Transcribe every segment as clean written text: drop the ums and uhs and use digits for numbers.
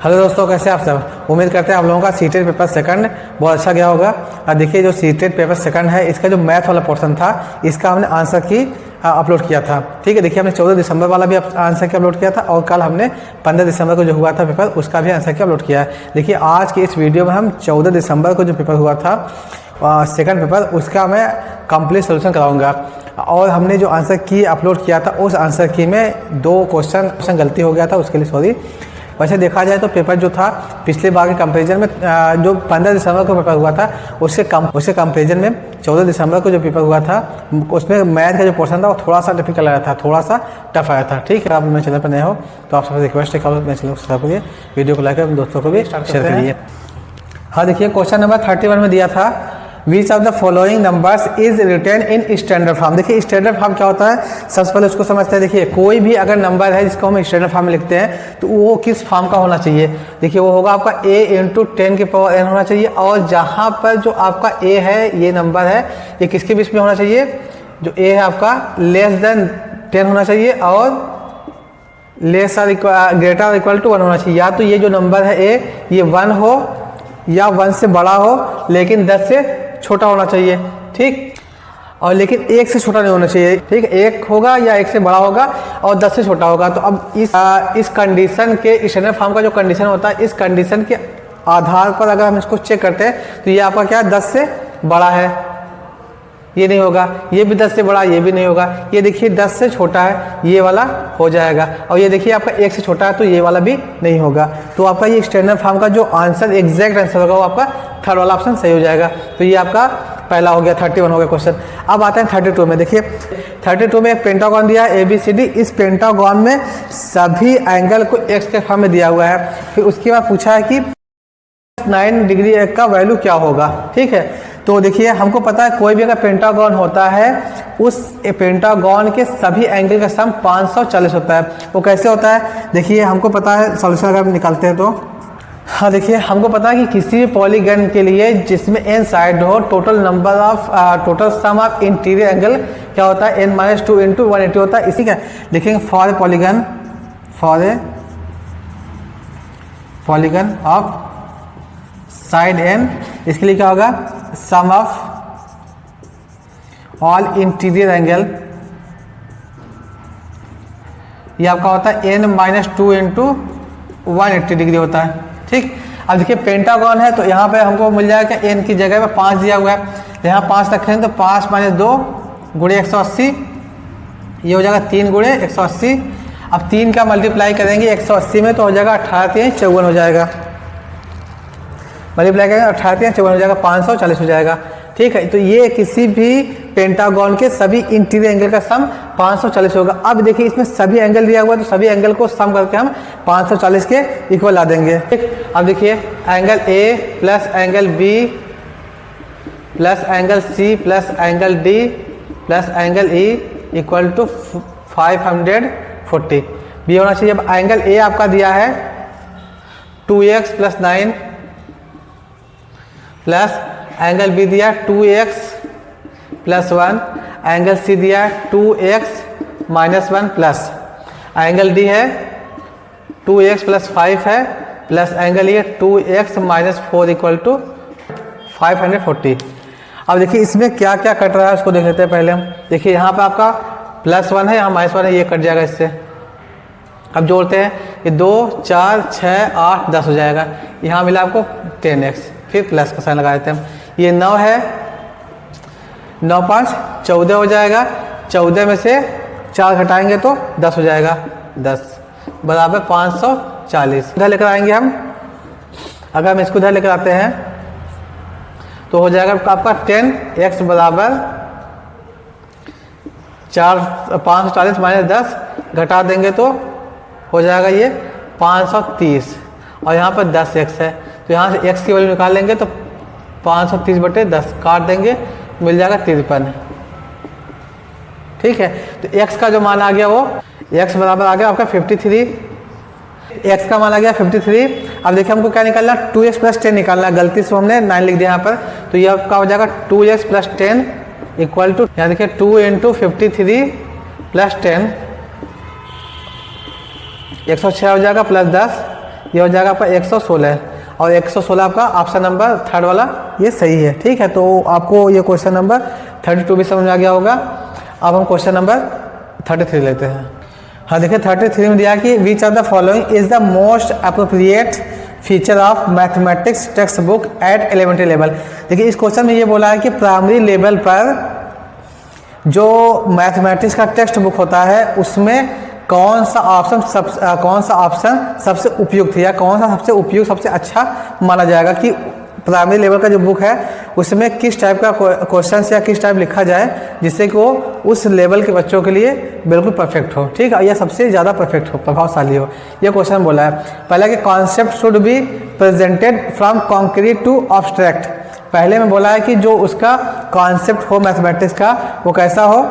Hello दोस्तों, कैसे आप सब। उम्मीद करते हैं आप लोगों का सीटेट पेपर सेकंड बहुत अच्छा गया होगा। और देखिए, जो सीटेट पेपर सेकंड है, इसका जो मैथ वाला पोर्शन था, इसका हमने आंसर की अपलोड किया था। ठीक है, देखिए हमने 14 दिसंबर वाला भी आंसर की अपलोड किया था और कल हमने 15 दिसंबर को जो हुआ था पेपर, उसका भी आंसर की अपलोड किया है। देखिए आज की इस वीडियो में हम 14 दिसंबर को जो पेपर हुआ था सेकंड पेपर, उसका मैं कंप्लीट सोल्यूशन कराऊंगा। और हमने जो आंसर की अपलोड किया था, उस आंसर की में 2 क्वेश्चन गलती हो गया था, उसके लिए सॉरी। वैसे देखा जाए तो पेपर जो था पिछले बार के कंपैरिजन में जो 15 दिसंबर को पेपर हुआ था, उसके कंपैरिजन में 14 दिसंबर को जो पेपर हुआ था, उसमें मैथ का जो पोर्शन था वो थोड़ा सा डिफिकल्ट आया था, थोड़ा सा टफ आया था। ठीक है, आप मेरे चैनल पर नए हो तो आप सबसे रिक्वेस्ट है कि मेरे चैनल को सब्सक्राइब करिए, वीडियो को लाइक करें, दोस्तों को भी शेयर करिए। हाँ देखिए, क्वेश्चन नंबर 31 में दिया था, विच of the following numbers is return in standard form. देखिए स्टैंडर्ड फॉर्म क्या होता है, सबसे पहले उसको समझते हैं। देखिए कोई भी अगर नंबर है जिसको हम स्टैंडर्ड फॉर्म में लिखते हैं तो वो किस फॉर्म का होना चाहिए। देखिए वो होगा आपका a इंटू 10 की पावर n होना चाहिए। और जहाँ पर जो आपका a है, ये नंबर है, ये किसके बीच में होना चाहिए, जो a है आपका लेस देन 10 होना चाहिए और लेस और ग्रेटर इक्वल टू 1 होना चाहिए। या तो ये जो नंबर है a, ये 1 हो या 1 से बड़ा हो, लेकिन 10 से छोटा होना चाहिए। ठीक, और लेकिन 1 से छोटा नहीं होना चाहिए। ठीक, 1 होगा या 1 से बड़ा होगा और 10 से छोटा होगा। तो अब इस कंडीशन के स्टैंडर्ड फॉर्म का जो कंडीशन होता है, इस कंडीशन के आधार पर अगर हम इसको चेक करते हैं तो ये आपका क्या 10 से बड़ा है, ये नहीं होगा। ये भी 10 से बड़ा, ये भी नहीं होगा। ये देखिए 10 से छोटा है, ये वाला हो जाएगा। और ये देखिए आपका 1 से छोटा है तो ये वाला भी नहीं होगा। तो आपका ये स्टैंडर्ड फॉर्म का जो आंसर एग्जैक्ट आंसर होगा वो आपका थर्ड वाला ऑप्शन सही हो जाएगा। तो ये आपका पहला हो गया, 31 हो गया क्वेश्चन। अब आते हैं 32 में। देखिए 32 में एक पेंटागन दिया है ABCD। इस पेंटागन में सभी एंगल को x के फॉर्म में दिया हुआ है। फिर उसके बाद पूछा है कि 9 डिग्री का वैल्यू क्या होगा। ठीक है, तो देखिए हमको पता है कोई भी अगर पेंटागन होता है, उस पेंटागन के सभी एंगल का सम 540 होता है। वो कैसे होता है, देखिए हमको पता है, सॉल्यूशन अगर हम निकालते हैं तो हाँ देखिए हमको पता है कि किसी भी पॉलीगन के लिए जिसमें n साइड हो, total sum of interior angle क्या होता है, n-2 इंटू 180 होता है। इसी का देखेंगे for a polygon of side n, इसके लिए क्या होगा, सम ऑफ ऑल इंटीरियर एंगल, ये आपका होता है n-2 इंटू 180 डिग्री होता है। ठीक, अब देखिए पेंटागन है तो यहाँ पे हमको मिल जाएगा n की जगह पे 5 दिया हुआ है, यहाँ 5 रखेंगे तो 5 - 2 गुणे 180, ये हो जाएगा 3 गुणे 180। अब 3 का मल्टीप्लाई करेंगे 180 में तो हो जाएगा 18 × 54 हो जाएगा। मल्टीप्लाई करेंगे 18 × 54 हो जाएगा, 540 हो जाएगा। ठीक है, तो ये किसी भी पेंटागन के सभी इंटीरियर एंगल का सम 540 होगा। अब देखिए इसमें सभी एंगल दिया हुआ है तो सभी एंगल को सम करके हम 540 के इक्वल ला देंगे। ठीक, अब देखिए angle A plus angle B plus angle C plus angle D plus angle E equal to 540 भी होना चाहिए। अब एंगल A आपका दिया है 2x plus 9 plus angle B दिया 2x प्लस 1, एंगल C दिया 2x minus 1 plus angle D है 2x प्लस 5 है प्लस एंगल ये 2x माइनस 4 इक्वल टू 540। अब देखिए इसमें क्या क्या कट रहा है उसको देख लेते हैं पहले हम। देखिए यहाँ पे आपका +1 है, यहाँ -1 है, ये कट जाएगा इससे। अब जोड़ते हैं, ये 2 4 6 8 10 हो जाएगा। यहाँ मिला आपको 10x, फिर प्लस का साइन लगा देते हैं हम। ये 9 है, 9 × 5 14 हो जाएगा। 14 में से 4 घटाएंगे तो 10 हो जाएगा, 10 बराबर 540। इधर लेकर आएंगे हम, अगर हम इसको इधर लेकर आते हैं तो हो जाएगा आपका 10x बराबर 540 माइनस 10 घटा देंगे तो हो जाएगा ये 530। और यहाँ पर 10x है तो यहाँ से x की वैल्यू निकाल लेंगे तो 530/10 काट देंगे, मिल जाएगा 53। ठीक है, तो x का जो मान आ गया वो x बराबर आ गया आपका 53। x का मान आ गया 53। अब देखिए हमको क्या निकालना, 2x प्लस 10 निकालना। गलती से हमने 9 लिख दिया यहाँ पर, तो ये आपका हो जाएगा 2x प्लस 10 इक्वल टू, यहाँ देखिए 2 × 53 प्लस 10 106 हो जाएगा प्लस 10 ये हो जाएगा आपका 116 और 116 आपका ऑप्शन नंबर थर्ड वाला ये सही है। ठीक है, तो आपको ये क्वेश्चन नंबर 32 भी समझ में आ गया होगा। अब हम क्वेश्चन नंबर 33 लेते हैं। हाँ देखिए 33 में दिया कि which of the following is the most appropriate feature of mathematics text book at elementary level. देखिए इस क्वेश्चन में ये बोला है कि प्राइमरी लेवल पर जो मैथमेटिक्स का टेक्स्ट बुक होता है उसमें कौन सा ऑप्शन सबसे उपयुक्त है या कौन सा सबसे उपयुक्त सबसे अच्छा माना जाएगा कि प्राइमरी लेवल का जो बुक है उसमें किस टाइप का क्वेश्चन या किस टाइप लिखा जाए जिससे कि वो उस लेवल के बच्चों के लिए बिल्कुल परफेक्ट हो। ठीक है, या सबसे ज़्यादा परफेक्ट हो, प्रभावशाली हो। ये क्वेश्चन बोला है। पहला कि concept should be presented from concrete to abstract. पहले में बोला है कि जो उसका कॉन्सेप्ट हो मैथमेटिक्स का वो कैसा हो,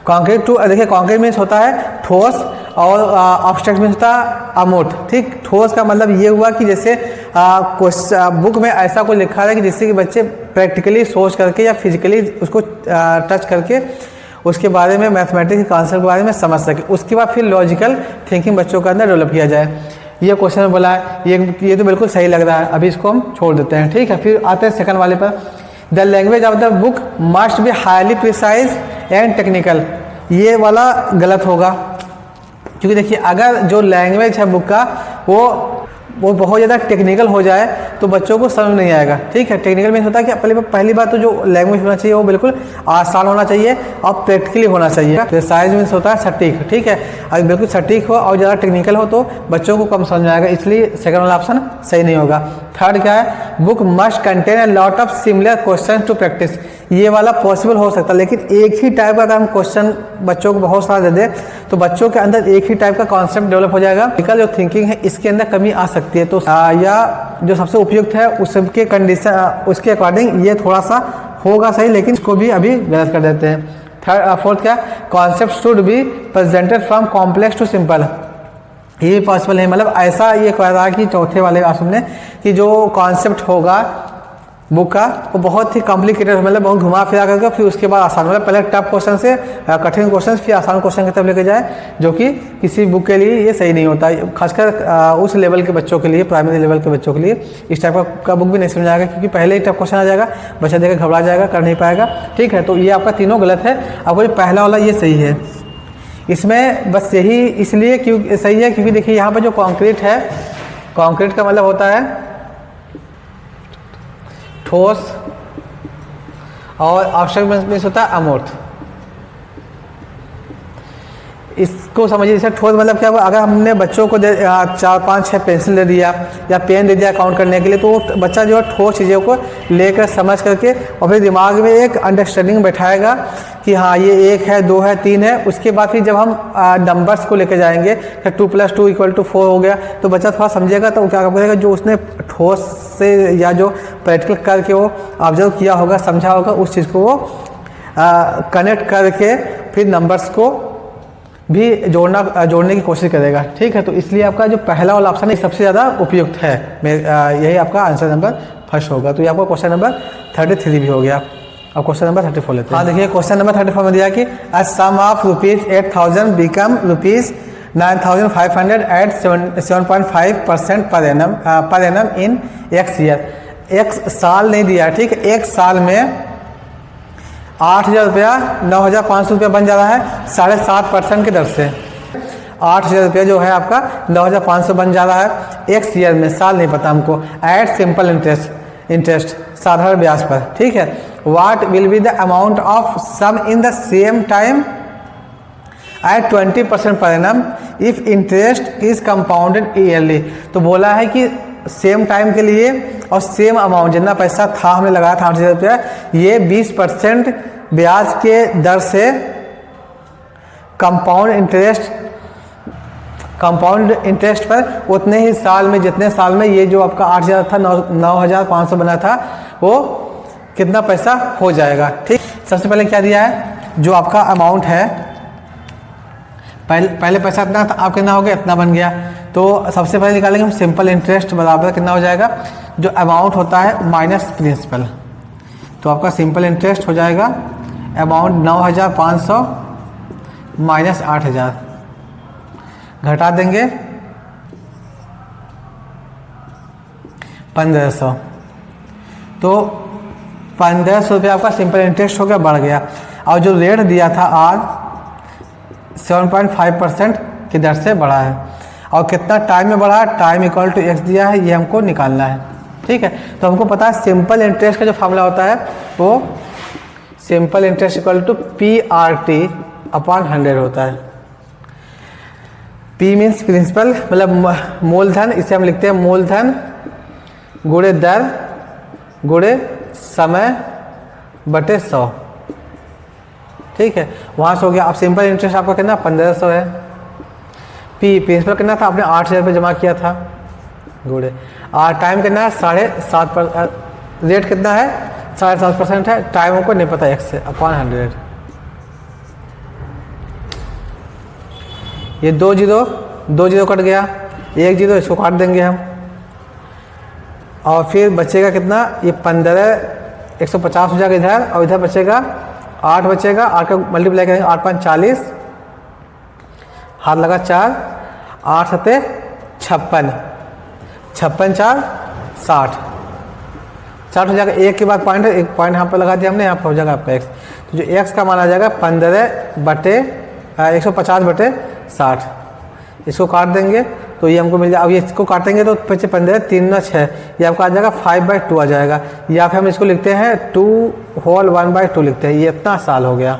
कॉन्क्रीट टू, देखिए कॉन्क्रीट मीन्स होता है ठोस और ऑब्स्ट्रैक्ट मीन्स होता है अमूर्त। ठीक, ठोस का मतलब ये हुआ कि जैसे बुक में ऐसा कुछ लिखा है कि जिससे कि बच्चे प्रैक्टिकली सोच करके या फिजिकली उसको टच करके उसके बारे में मैथमेटिक्स के कॉन्सेप्ट के बारे में समझ सके, उसके बाद फिर लॉजिकल थिंकिंग बच्चों के अंदर डेवलप किया जाए। ये क्वेश्चन में बोला है, ये तो बिल्कुल सही लग रहा है, अभी इसको हम छोड़ देते हैं। ठीक है, फिर आते हैं सेकंड वाले पर। The language of the book must be highly precise and technical. ये वाला गलत होगा क्योंकि देखिए अगर जो लैंग्वेज है बुक का वो बहुत ज़्यादा टेक्निकल हो जाए तो बच्चों को समझ नहीं आएगा। ठीक है, टेक्निकल मीन्स होता है कि पहली बात तो जो लैंग्वेज होना चाहिए वो बिल्कुल आसान होना चाहिए और प्रैक्टिकली होना चाहिए। प्रिसाइज मीन्स होता है सटीक। ठीक है, अगर बिल्कुल सटीक हो और ज़्यादा टेक्निकल हो तो बच्चों को कम समझ में आएगा, इसलिए सेकंड वाला ऑप्शन सही नहीं होगा। थर्ड क्या है, book must contain a lot of similar question to practice. ये वाला पॉसिबल हो सकता है, लेकिन एक ही टाइप का अगर हम क्वेश्चन बच्चों को बहुत सारा दे दें तो बच्चों के अंदर एक ही टाइप का कॉन्सेप्ट डेवलप हो जाएगा। जो थिंकिंग है इसके अंदर कमी आ सकती है। तो या जो सबसे उपयुक्त है उसके कंडीशन उसके अकॉर्डिंग ये थोड़ा सा होगा सही, लेकिन इसको भी अभी गलत कर देते हैं। थर्ड फोर्थ क्या, concept should be presented from complex to simple. ये भी पॉसिबल है, मतलब ऐसा ये कह रहा है कि चौथे वाले ऑप्शन में कि जो कॉन्सेप्ट होगा बुक का वो बहुत ही कॉम्प्लिकेटेड, मतलब बहुत घुमा फिरा करके फिर उसके बाद आसान, मतलब पहले टफ क्वेश्चन से कठिन क्वेश्चन फिर आसान क्वेश्चन की तरफ लेके जाए, जो कि किसी बुक के लिए ये सही नहीं होता। खासकर उस लेवल के बच्चों के लिए, प्राइमरी लेवल के बच्चों के लिए इस टाइप का बुक भी नहीं समझ आएगा क्योंकि पहले ही टफ क्वेश्चन आ जाएगा, बच्चा देखकर घबरा जाएगा, कर नहीं पाएगा। ठीक है, तो ये आपका तीनों गलत है। आपको ये पहला वाला ये सही है। इसमें बस यही इसलिए क्यों सही है क्योंकि देखिए यहाँ पर जो कॉन्क्रीट है, कॉन्क्रीट का मतलब होता है ठोस और ऑब्स्ट्रैक्ट मीन्स होता है अमूर्त। इसको समझिए, जैसे ठोस मतलब क्या हुआ, अगर हमने बच्चों को 4 5 6 पेंसिल दे दिया या पेन दे दिया काउंट करने के लिए, तो वो बच्चा जो है ठोस चीज़ों को लेकर समझ करके और फिर दिमाग में एक अंडरस्टैंडिंग बैठाएगा कि हाँ ये 1 है 2 है 3 है। उसके बाद फिर जब हम नंबर्स को लेकर जाएंगे, 2 + 2 = 4 हो गया, तो बच्चा थोड़ा समझेगा तो क्या करेगा, जो उसने ठोस से या जो प्रैक्टिकल करके वो ऑब्जर्व किया होगा, समझा होगा, उस चीज़ को वो कनेक्ट करके फिर नंबर्स को भी जोड़ने की कोशिश करेगा। ठीक है, तो इसलिए आपका जो पहला वाला ऑप्शन है सबसे ज़्यादा उपयुक्त है। यही आपका आंसर नंबर फर्स्ट होगा। तो ये आपका क्वेश्चन नंबर 33 भी हो गया। अब क्वेश्चन नंबर 34 लेते हैं। हाँ देखिए क्वेश्चन नंबर 34 में दिया कि a sum of ₹8,000 become ₹9,500 at 7.5% पर annum in X year. X साल नहीं दिया, ठीक है, एक साल में 8,000 रुपया 9,500 रुपया बन जा रहा है 7.5% की दर से। 8,000 रुपया जो है आपका 9,500 बन जा रहा है एक ईयर में, साल नहीं पता हमको, एट सिंपल इंटरेस्ट साधारण ब्याज पर। ठीक है, what will be the amount of sum in the same time at 20% per annum if interest is compounded yearly. तो बोला है कि सेम टाइम के लिए और सेम अमाउंट जितना पैसा था हमने लगाया था 8,000 रुपया, ये 20% ब्याज के दर से कंपाउंड इंटरेस्ट पर उतने ही साल में, जितने साल में ये जो आपका 8,000 था 9,500 बना था, वो कितना पैसा हो जाएगा। ठीक, सबसे पहले क्या दिया है, जो आपका अमाउंट है, पहले पैसा इतना था, आप कितना हो गया, इतना बन गया। तो सबसे पहले निकालेंगे हम सिंपल इंटरेस्ट बराबर कितना हो जाएगा, जो अमाउंट होता है माइनस प्रिंसिपल। तो आपका सिंपल इंटरेस्ट हो जाएगा अमाउंट 9,500 माइनस 8,000, घटा देंगे 1500। तो 1500 रुपये आपका सिंपल इंटरेस्ट हो गया, बढ़ गया। और जो रेट दिया था आज 7.5% की दर से बढ़ा है। और कितना टाइम में बढ़ा, टाइम इक्वल टू x दिया है, ये हमको निकालना है। ठीक है, तो हमको पता है सिंपल इंटरेस्ट का जो फार्मूला होता है वो simple interest equal to PRT/100 होता है। P मीन्स प्रिंसिपल, मतलब मूलधन, इसे हम लिखते हैं मूलधन गुणे दर गुणे समय बटे 100। ठीक है, वहाँ से हो गया। अब सिंपल इंटरेस्ट आपका कितना 1500 है। पी प्रिंसिपल कितना था, आपने 8000 रुपये जमा किया था, गुणे और टाइम कितना है 7.5 पर, रेट कितना है 7.5% है, टाइम हमको नहीं पता x से /100। ये 2 जीरो कट गया, 1 जीरो इसको काट देंगे हम। और फिर बचेगा कितना, ये 15 150 हो जाएगा इधर, और इधर बचेगा 8 बचेगा। 8 का मल्टीप्लाई करेंगे, 8 5 40, हाथ लगा 4, 8 7 56, 56 4 60 हो जाएगा। एक के बाद पॉइंट है, एक पॉइंट यहाँ पर लगा दिया हमने, यहाँ पर हो जाएगा आपका x। तो जो x का माना जाएगा 150/60, इसको काट देंगे तो ये हमको मिल जाए। अब ये इसको काटेंगे तो 15 3 9 6, ये आपका आ जाएगा 5/2 आ जाएगा। या फिर हम इसको लिखते हैं 2 होल 1/2 लिखते हैं। ये इतना साल हो गया,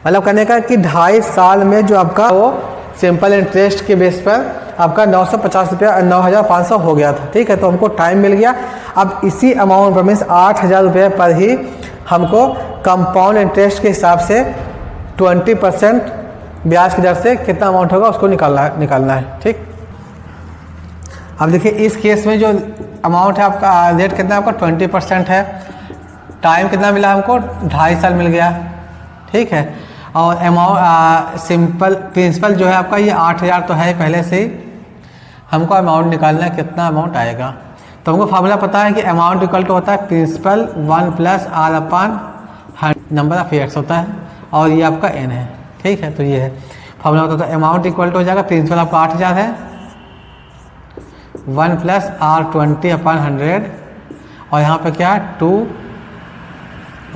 मतलब कहने का कि 2.5 साल में जो आपका वो सिंपल इंटरेस्ट के बेस पर आपका 950 रुपया 9500 हो गया था। ठीक है, तो हमको टाइम मिल गया। अब इसी अमाउंट पर मीन्स 8000 रुपये पर ही हमको कंपाउंड इंटरेस्ट के हिसाब से 20% ब्याज की दर से कितना अमाउंट होगा उसको निकालना है। ठीक, अब देखिए इस केस में जो अमाउंट है आपका, रेट कितना आपका 20% है, टाइम कितना मिला हमको 2.5 साल मिल गया। ठीक है, और अमाउंट सिंपल प्रिंसिपल जो है आपका ये 8000 तो है पहले से ही, हमको अमाउंट निकालना है कितना अमाउंट आएगा। तो हमको फार्मूला पता है कि अमाउंट इक्वल टू होता है principal 1 + R/100 number of years होता है, और ये आपका n है। ठीक है, तो ये है फार्मूला होता है। अमाउंट इक्वल टू हो जाएगा, प्रिंसिपल आपका 8000 है, 1 + R20/100, और यहाँ पे क्या है 2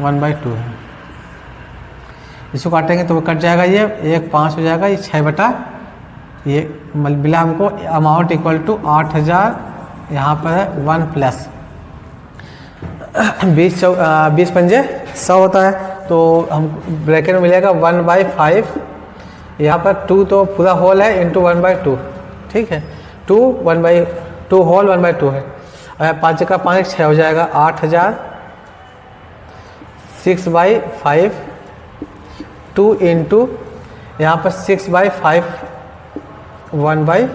1/2 है। इसको काटेंगे तो वो कट जाएगा, ये 1 5 हो जाएगा, ये 6 ये मिला हमको। अमाउंट इक्वल टू 8000, यहाँ पर है 1 + 20 पंजे 100 होता है, तो हम ब्रैकेट में मिलेगा 1/5, यहाँ पर 2 तो पूरा होल है इंटू 1/2। ठीक है, 2 होल 1/2 है, और 5 का 5 6 हो जाएगा 8000, 6/5 2 इंटू यहाँ पर 6/5 1/2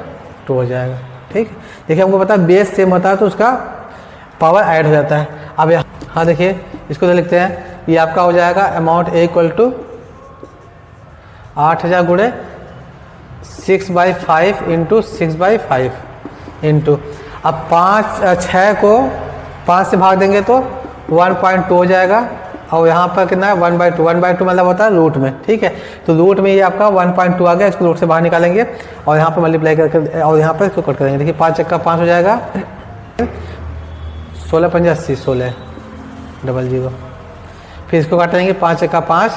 हो जाएगा। ठीक है, देखिए हमको पता है बेस सेम होता है तो उसका पावर ऐड हो जाता है। अब यहाँ हाँ देखिए इसको तो लिखते हैं, ये आपका हो जाएगा अमाउंट इक्वल टू 8000 गुणे 6/5 इंटू 6/5 इंटू, अब 6 को 5 से भाग देंगे तो 1.2 हो जाएगा, और यहाँ पर कितना है 1/2 मतलब होता है रूट में। ठीक है, तो रूट में ये आपका 1.2 आ गया, इसको रूट से बाहर निकालेंगे और यहाँ पर मल्टीप्लाई करके और यहाँ पर इसको कट करेंगे। देखिए 5 × 5 हो जाएगा, 16 × 5 80, 16 00। फिर इसको काटेंगे 5 × 5,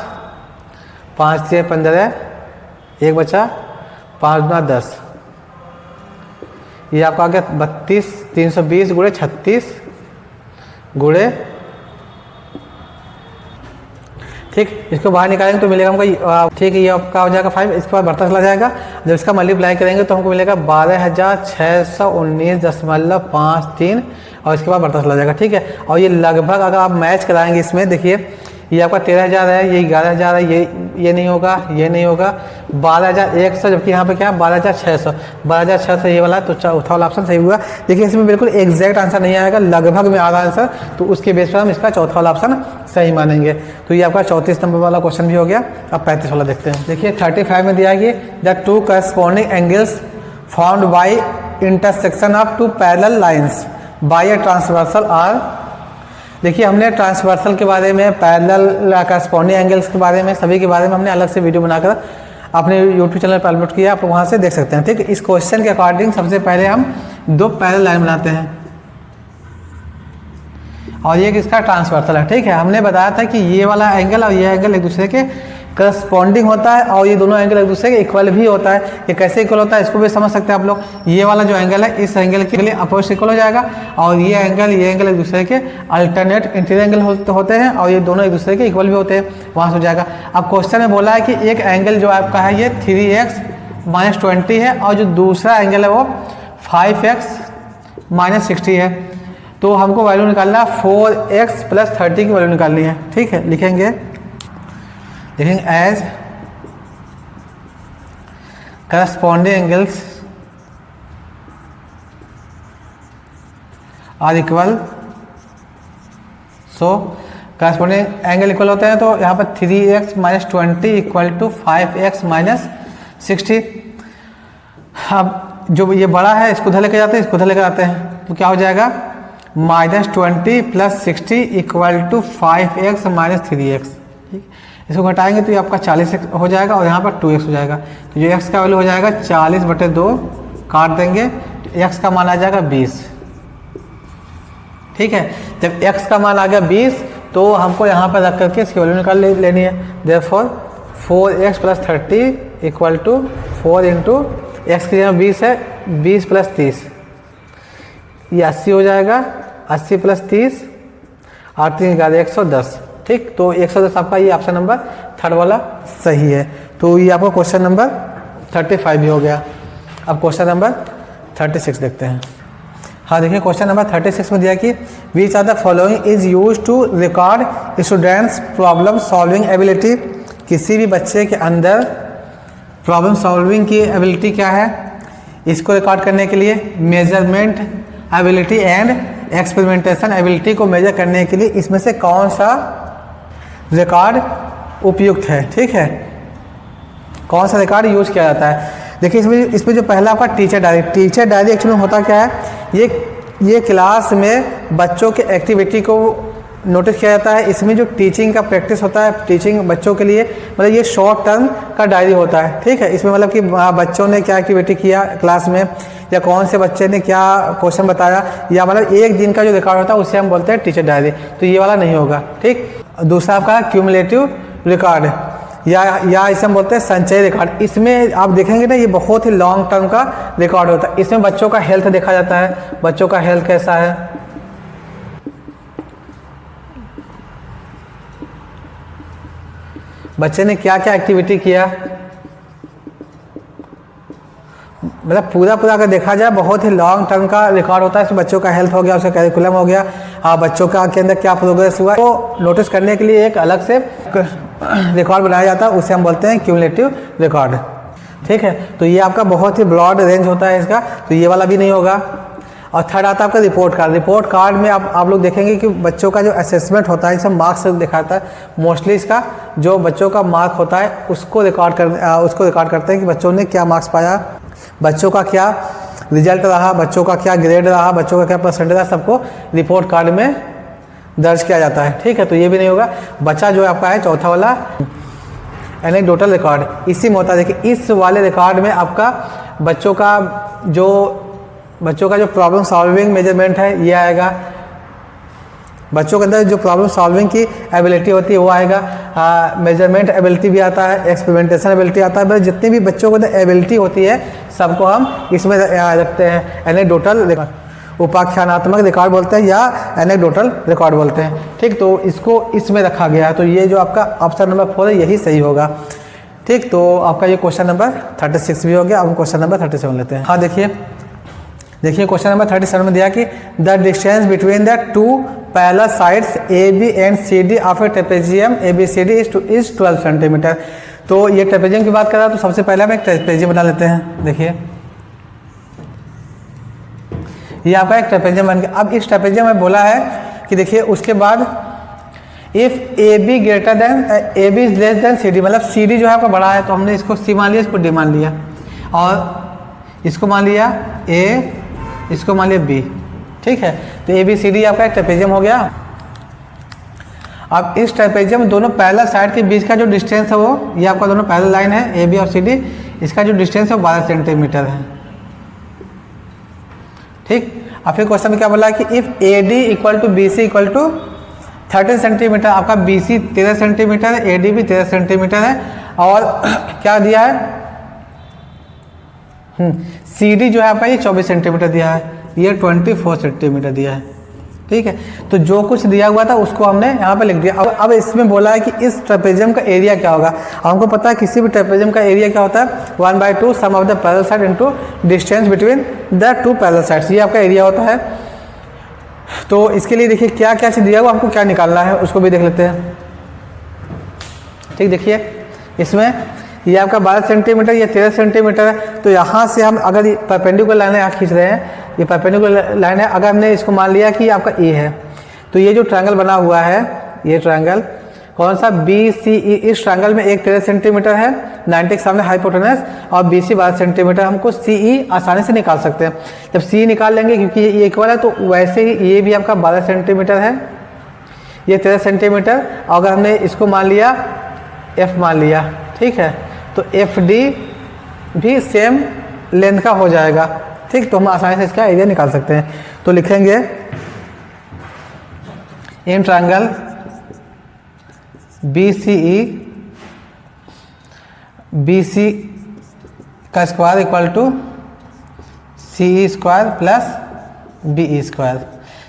5 से 15, 1 बचा, 5 × 10, ये आपका आ गया 32 320 गुणे 36 गुणे। ठीक, इसको बाहर निकालेंगे तो मिलेगा हमको, ठीक है, ये आपका हो जाएगा 5। इसके बाद बढ़ता चला जाएगा, जब इसका मल्टीप्लाई करेंगे तो हमको मिलेगा 12619.53, और इसके बाद बढ़ता चला जाएगा। ठीक है, और ये लगभग अगर आप मैच कराएंगे इसमें, देखिए ये आपका 13000 है, ये 11000 है, ये नहीं होगा, ये नहीं होगा, 12100, जबकि यहाँ पे क्या है 12600, 12600 ये वाला है, तो चौथा वाला ऑप्शन सही हुआ। देखिए इसमें बिल्कुल एग्जैक्ट आंसर नहीं आएगा, लगभग में आ रहा आंसर, तो उसके बेस पर हम इसका चौथा वाला ऑप्शन सही मानेंगे। तो ये आपका 34 नंबर वाला क्वेश्चन भी हो गया। अब 35 वाला देखते हैं। देखिए 35 में दिया है the 2 corresponding angles found by intersection of 2 parallel lines by a transversal are. देखिए हमने ट्रांसवर्सल के बारे में, पैरेलल करस्पॉन्डिंग एंगल्स के बारे में, सभी के बारे में हमने अलग से वीडियो बनाकर अपने यूट्यूब चैनल पर अपलोड किया, आप वहाँ से देख सकते हैं। ठीक है, इस क्वेश्चन के अकॉर्डिंग सबसे पहले हम 2 पैरेलल लाइन बनाते हैं। और ये किसका ट्रांसवर्सल है। ठीक है, हमने बताया था कि ये वाला एंगल और ये एंगल एक दूसरे के करस्पॉन्डिंग होता है और ये दोनों एंगल एक दूसरे के इक्वल भी होता है। ये कैसे इक्वल होता है इसको भी समझ सकते हैं आप लोग। ये वाला जो एंगल है इस एंगल के लिए अपोजिट इक्वल हो जाएगा और ये एंगल एक दूसरे के अल्टरनेट इंटीरियर एंगल होते हैं और ये दोनों एक दूसरे के इक्वल भी होते हैं, वहाँ से हो जाएगा। अब क्वेश्चन में बोला है कि एक एंगल जो आपका है ये 3x - 20 है और जो दूसरा एंगल है वो 5x - 60 है। तो हमको वैल्यू निकालना 4x + 30 की वैल्यू निकालनी है। ठीक है, लिखेंगे as corresponding angles are equal. So corresponding angle equal होते हैं तो यहाँ पर 3x - 20 = 5x - 60। अब जो ये बड़ा है इसको उधर लेके जाते हैं, इसको उधर लेकर आते हैं तो क्या हो जाएगा -20 + 60 = 5x - 3x। ठीक, इसको घटाएंगे तो ये आपका 40 हो जाएगा और यहाँ पर 2x हो जाएगा। तो जो x का वैल्यू हो जाएगा 40/2 काट देंगे तो x का मान आ जाएगा 20। ठीक है, जब x का मान आ गया 20 तो हमको यहाँ पर रख करके इसकी वैल्यू निकाल लेनी है। देयरफॉर 4x + 30 = 4 × x की जगह 20 है, 20 + 30 ये 80 हो जाएगा। 80 + 30 और 3 = 110। ठीक, तो 110 आपका ये ऑप्शन नंबर 3 वाला सही है। तो ये आपका क्वेश्चन नंबर 35 भी हो गया। अब क्वेश्चन नंबर 36 देखते हैं। हाँ देखिए, क्वेश्चन नंबर 36 में दिया कि which are the following is use to record students problem solving ability. किसी भी बच्चे के अंदर प्रॉब्लम सॉल्विंग की एबिलिटी क्या है, इसको रिकॉर्ड करने के लिए measurement ability and experimentation ability को मेजर करने के लिए इसमें से कौन सा रिकॉर्ड उपयुक्त है। ठीक है, कौन सा रिकॉर्ड यूज किया जाता है। देखिए इसमें जो पहला आपका टीचर डायरी एक्चुअली में होता क्या है, ये क्लास में बच्चों के एक्टिविटी को नोटिस किया जाता है। इसमें जो टीचिंग का प्रैक्टिस होता है, टीचिंग बच्चों के लिए मतलब ये शॉर्ट टर्म का डायरी होता है। ठीक है, इसमें मतलब कि बच्चों ने क्या एक्टिविटी किया क्लास में या कौन से बच्चे ने क्या क्वेश्चन बताया या मतलब एक दिन का जो रिकॉर्ड होता है उसे हम बोलते हैं टीचर डायरी। तो ये वाला नहीं होगा। ठीक, दूसरा आपका क्यूमुलेटिव रिकॉर्ड या इसे हम बोलते हैं संचयी रिकॉर्ड। इसमें आप देखेंगे ना ये बहुत ही लॉन्ग टर्म का रिकॉर्ड होता है। इसमें बच्चों का हेल्थ देखा जाता है, बच्चों का हेल्थ कैसा है, बच्चे ने क्या क्या एक्टिविटी किया, मतलब पूरा अगर देखा जाए बहुत ही लॉन्ग टर्म का रिकॉर्ड होता है। इसमें बच्चों का हेल्थ हो गया, उसका करिकुलम हो गया, बच्चों का के अंदर क्या प्रोग्रेस हुआ तो नोटिस करने के लिए एक अलग से रिकॉर्ड बनाया जाता है, उसे हम बोलते हैं क्यूमुलेटिव रिकॉर्ड। ठीक है, तो ये आपका बहुत ही ब्रॉड रेंज होता है इसका, तो ये वाला भी नहीं होगा। और थर्ड आता है आपका रिपोर्ट कार्ड। रिपोर्ट कार्ड में आप लोग देखेंगे कि बच्चों का जो असेसमेंट होता है इसमें मार्क्स दिखाता है। मोस्टली इसका जो बच्चों का मार्क होता है उसको रिकॉर्ड करते हैं कि बच्चों ने क्या मार्क्स पाया, बच्चों का क्या रिजल्ट रहा, बच्चों का क्या ग्रेड रहा, बच्चों का क्या परसेंटेज रहा, सबको रिपोर्ट कार्ड में दर्ज किया जाता है। ठीक है, तो ये भी नहीं होगा। बच्चा जो आपका है चौथा वाला एनेक्डोटल रिकॉर्ड, इसी में होता है। देखिए इस वाले रिकॉर्ड में आपका बच्चों का जो प्रॉब्लम सॉल्विंग मेजरमेंट है ये आएगा, बच्चों के अंदर जो प्रॉब्लम सॉल्विंग की एबिलिटी होती है वो आएगा, मेजरमेंट एबिलिटी भी आता है, एक्सपेरिमेंटेशन एबिलिटी आता है। जितनी भी बच्चों के अंदर एबिलिटी होती है सबको हम इसमें रखते हैं। एनेक्डोटल रिकॉर्ड, उपाख्यानात्मक रिकॉर्ड बोलते हैं या एनेक्डोटल रिकॉर्ड बोलते हैं। ठीक, तो इसको इसमें रखा गया है। तो ये जो आपका ऑप्शन नंबर 4 है यही सही होगा। ठीक, तो आपका ये क्वेश्चन नंबर 36 भी हो गया। अब हम क्वेश्चन नंबर 37 लेते हैं। हाँ देखिए क्वेश्चन नंबर 37 में दिया कि the distance between the two parallel sides AB and CD of A trapezium ABCD is 12 centimetre. तो ये ट्रेपेजियम की बात कर रहा है, तो सबसे पहले हम एक ट्रेपेजियम बना लेते हैं। देखिए ये आपका एक ट्रेपेजियम बन गया। अब इस ट्रेपेजियम में बोला है कि देखिए उसके बाद if AB greater than AB is less than CD, मतलब CD जो है आपका बड़ा है तो हमने इसको C मान लिया, इसको D मान लिया और इसको मान लिया A, इसको मान लिया B। ठीक है, तो ABCD आपका एक ट्रेपेजियम हो गया। अब इस ट्रेपेजियम दोनों पैरेलल साइड के बीच का जो डिस्टेंस है वो ये आपका दोनों पैरेलल लाइन है AB और CD, इसका जो डिस्टेंस है वो 12 सेंटीमीटर है। ठीक। अब फिर क्वेश्चन में क्या बोला है कि if A D equal to B C equal to 13 centimetre, आपका बी सी 13 सेंटीमीटर है, ए डी भी 13 सेंटीमीटर है, और क्या दिया है सी डी जो है आपका ये 24 सेंटीमीटर दिया है, ये 24 सेंटीमीटर दिया है। ठीक है, तो जो कुछ दिया हुआ था उसको हमने यहाँ पे लिख दिया। अब इसमें बोला है कि इस ट्रेपेजियम का एरिया क्या होगा। हमको पता है किसी भी ट्रेपेजियम का एरिया क्या होता है 1/2 sum of the parallel side into distance between the two parallel sides, ये आपका एरिया होता है। तो इसके लिए देखिए क्या क्या चीज़ दिया हुआ, हमको क्या निकालना है उसको भी देख लेते हैं। ठीक, देखिए इसमें ये आपका 12 सेंटीमीटर, ये 13 सेंटीमीटर है। तो यहाँ से हम अगर ये परपेंडिकुलर लाइन यहाँ खींच रहे हैं, ये परपेंडिकुलर लाइन है, अगर हमने इसको मान लिया कि आपका ए है, तो ये जो ट्रायंगल बना हुआ है, ये ट्रायंगल कौन सा बी सी ई, इस ट्रायंगल में एक 13 सेंटीमीटर है 90 के सामने हाइपोटेनस, और बी सी 12 सेंटीमीटर, हमको सी ई आसानी से निकाल सकते हैं। जब सी निकाल लेंगे क्योंकि ये इक्वल है, तो वैसे ही ये भी आपका 12 सेंटीमीटर है, ये 13 सेंटीमीटर, अगर हमने इसको मान लिया एफ मान लिया, ठीक है, तो एफ डी भी सेम लेंथ का हो जाएगा। ठीक, तो हम आसानी से इसका एरिया निकाल सकते हैं। तो लिखेंगे in triangle B C E, B C का square equal to C E square plus B E square.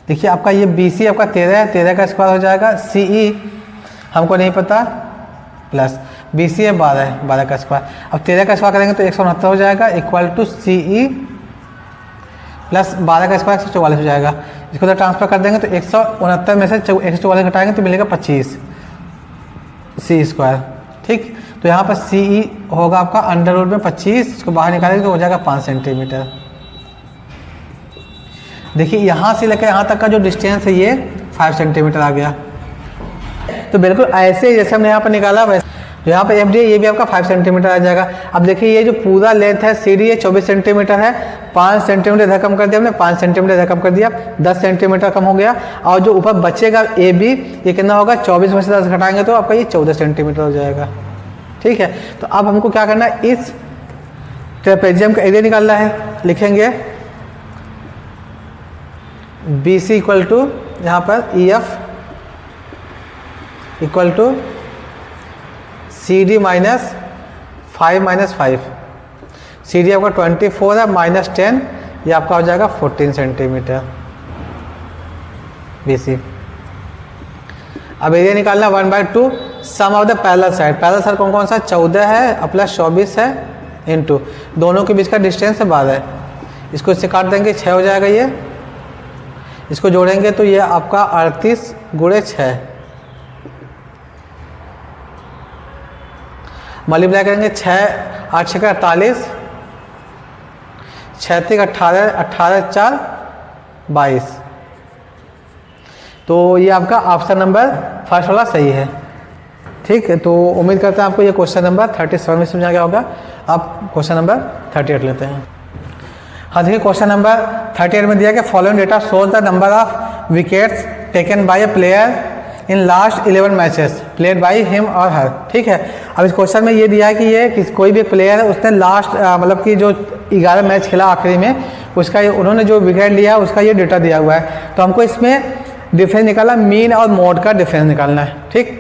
देखिए आपका ये बी सी आपका 13 है, 13 का स्क्वायर हो जाएगा, सी ई हमको नहीं पता, प्लस बी सी है 12 है, 12 का स्क्वायर। अब 13 का स्क्वायर करेंगे तो 169 हो जाएगा, equal to C E plus 12 का स्क्वायर 144 हो जाएगा। इसको तो ट्रांसफर कर देंगे तो 169 में से 144 घटाएंगे तो मिलेगा 25 सी स्क्वायर। ठीक, तो यहाँ पर सी ई होगा आपका अंडर रूट में 25, इसको बाहर निकालेंगे तो हो जाएगा 5 सेंटीमीटर। देखिए यहाँ से लेकर यहाँ तक का जो डिस्टेंस है ये 5 सेंटीमीटर आ गया। तो बिल्कुल ऐसे जैसे हमने यहाँ पर निकाला वैसे यहाँ पे एफ डी ये भी आपका 5 सेंटीमीटर आ जाएगा। अब देखिए ये जो पूरा लेंथ है सी डी ये 24 सेंटीमीटर है, 5 सेंटीमीटर इधर कम कर दिया हमने, 5 सेंटीमीटर इधर कम कर दिया, 10 सेंटीमीटर कम हो गया। और जो ऊपर बचेगा ए बी ये कितना होगा 24 में से 10 घटाएंगे तो आपका ये 14 सेंटीमीटर हो जाएगा। ठीक है, तो अब हमको क्या करना है, इस ट्रेपेजियम का एरिया निकालना है। लिखेंगे बी सी इक्वल टू यहाँ पर E F equal to C D minus 5 C D आपका 24 है, माइनस 10 ये आपका हो जाएगा 14 सेंटीमीटर बी सी। अब एरिया निकालना 1/2 sum of the parallel side. Parallel side कौन कौन सा 14 है प्लस 24 है, इनटू दोनों के बीच का डिस्टेंस है 12 है। इसको इससे काट देंगे 6 हो जाएगा, ये इसको जोड़ेंगे तो ये आपका 38 गुणे 6 मल्टीप्लाई करेंगे 6 8 6 48, 6 18 18 4 22। तो ये आपका ऑप्शन नंबर फर्स्ट वाला सही है। ठीक है, तो उम्मीद करते हैं आपको ये क्वेश्चन नंबर 37 में समझ आ गया होगा। अब क्वेश्चन नंबर 38 लेते हैं। हाँ देखिए क्वेश्चन नंबर 38 में दिया कि following data shows the number of wickets taken by a player in last 11 matches played by him और हर। ठीक है, अब इस क्वेश्चन में ये दिया है कि ये कोई भी प्लेयर है उसने लास्ट मतलब कि जो 11 मैच खेला आखिरी में उसका उन्होंने जो विकेट लिया उसका ये डेटा दिया हुआ है। तो हमको इसमें डिफरेंस निकालना, मीन और मोड का डिफरेंस निकालना है। ठीक,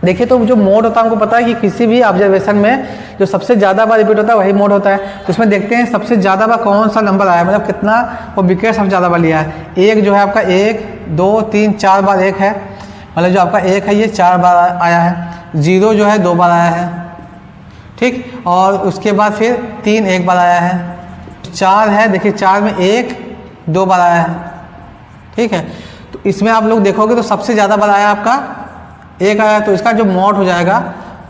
देखिए तो जो मोड होता है हमको पता है कि किसी भी ऑब्जर्वेशन में जो सबसे ज़्यादा बार रिपीट होता है वही मोड होता है। तो इसमें देखते हैं सबसे ज़्यादा बार कौन सा नंबर आया, मतलब कितना वो विकेट सबसे ज़्यादा बार लिया है। एक जो है आपका 1 2 3 4 बार एक है, मतलब जो आपका 1 है ये 4 बार आया है। 0 जो है 2 बार आया है। ठीक, और उसके बाद फिर 3 1 बार आया है। 4 है, देखिए 4 में 1 2 बार आया है। ठीक है, तो इसमें आप लोग देखोगे तो सबसे ज़्यादा बार आया आपका 1 आया, तो इसका जो मोड हो जाएगा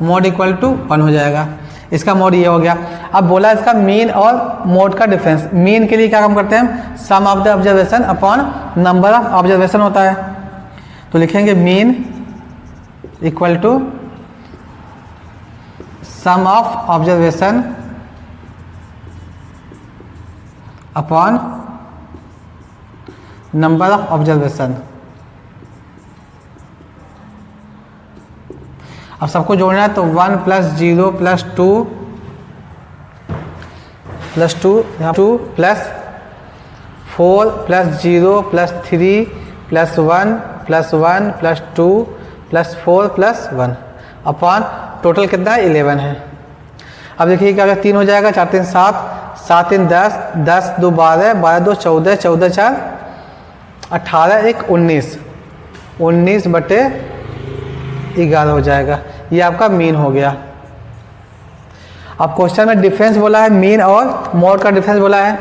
मोड इक्वल टू 1 हो जाएगा। इसका मोड ये हो गया। अब बोला इसका मीन और मोड का डिफरेंस। मीन के लिए क्या काम करते हैं, sum of the observation upon number of observation होता है। तो लिखेंगे mean equal to sum of observation upon number of observation. अब सबको जोड़ना है तो 1 + 0 + 2 + 2 यहाँ 2 + 4 plus 0 plus 3 plus 1 plus 1 plus 2 plus 4 plus 1 upon total कितना है 11 है। अब देखिए क्या होगा, 3 हो जाएगा, 4 3 7, 7 3 10, 10 2 12, 12 2 14, 14 4 18, 1 19, 19 बटे 11 हो जाएगा। ये आपका मीन हो गया। अब क्वेश्चन में डिफरेंस बोला है, मीन और मॉड का डिफरेंस बोला है,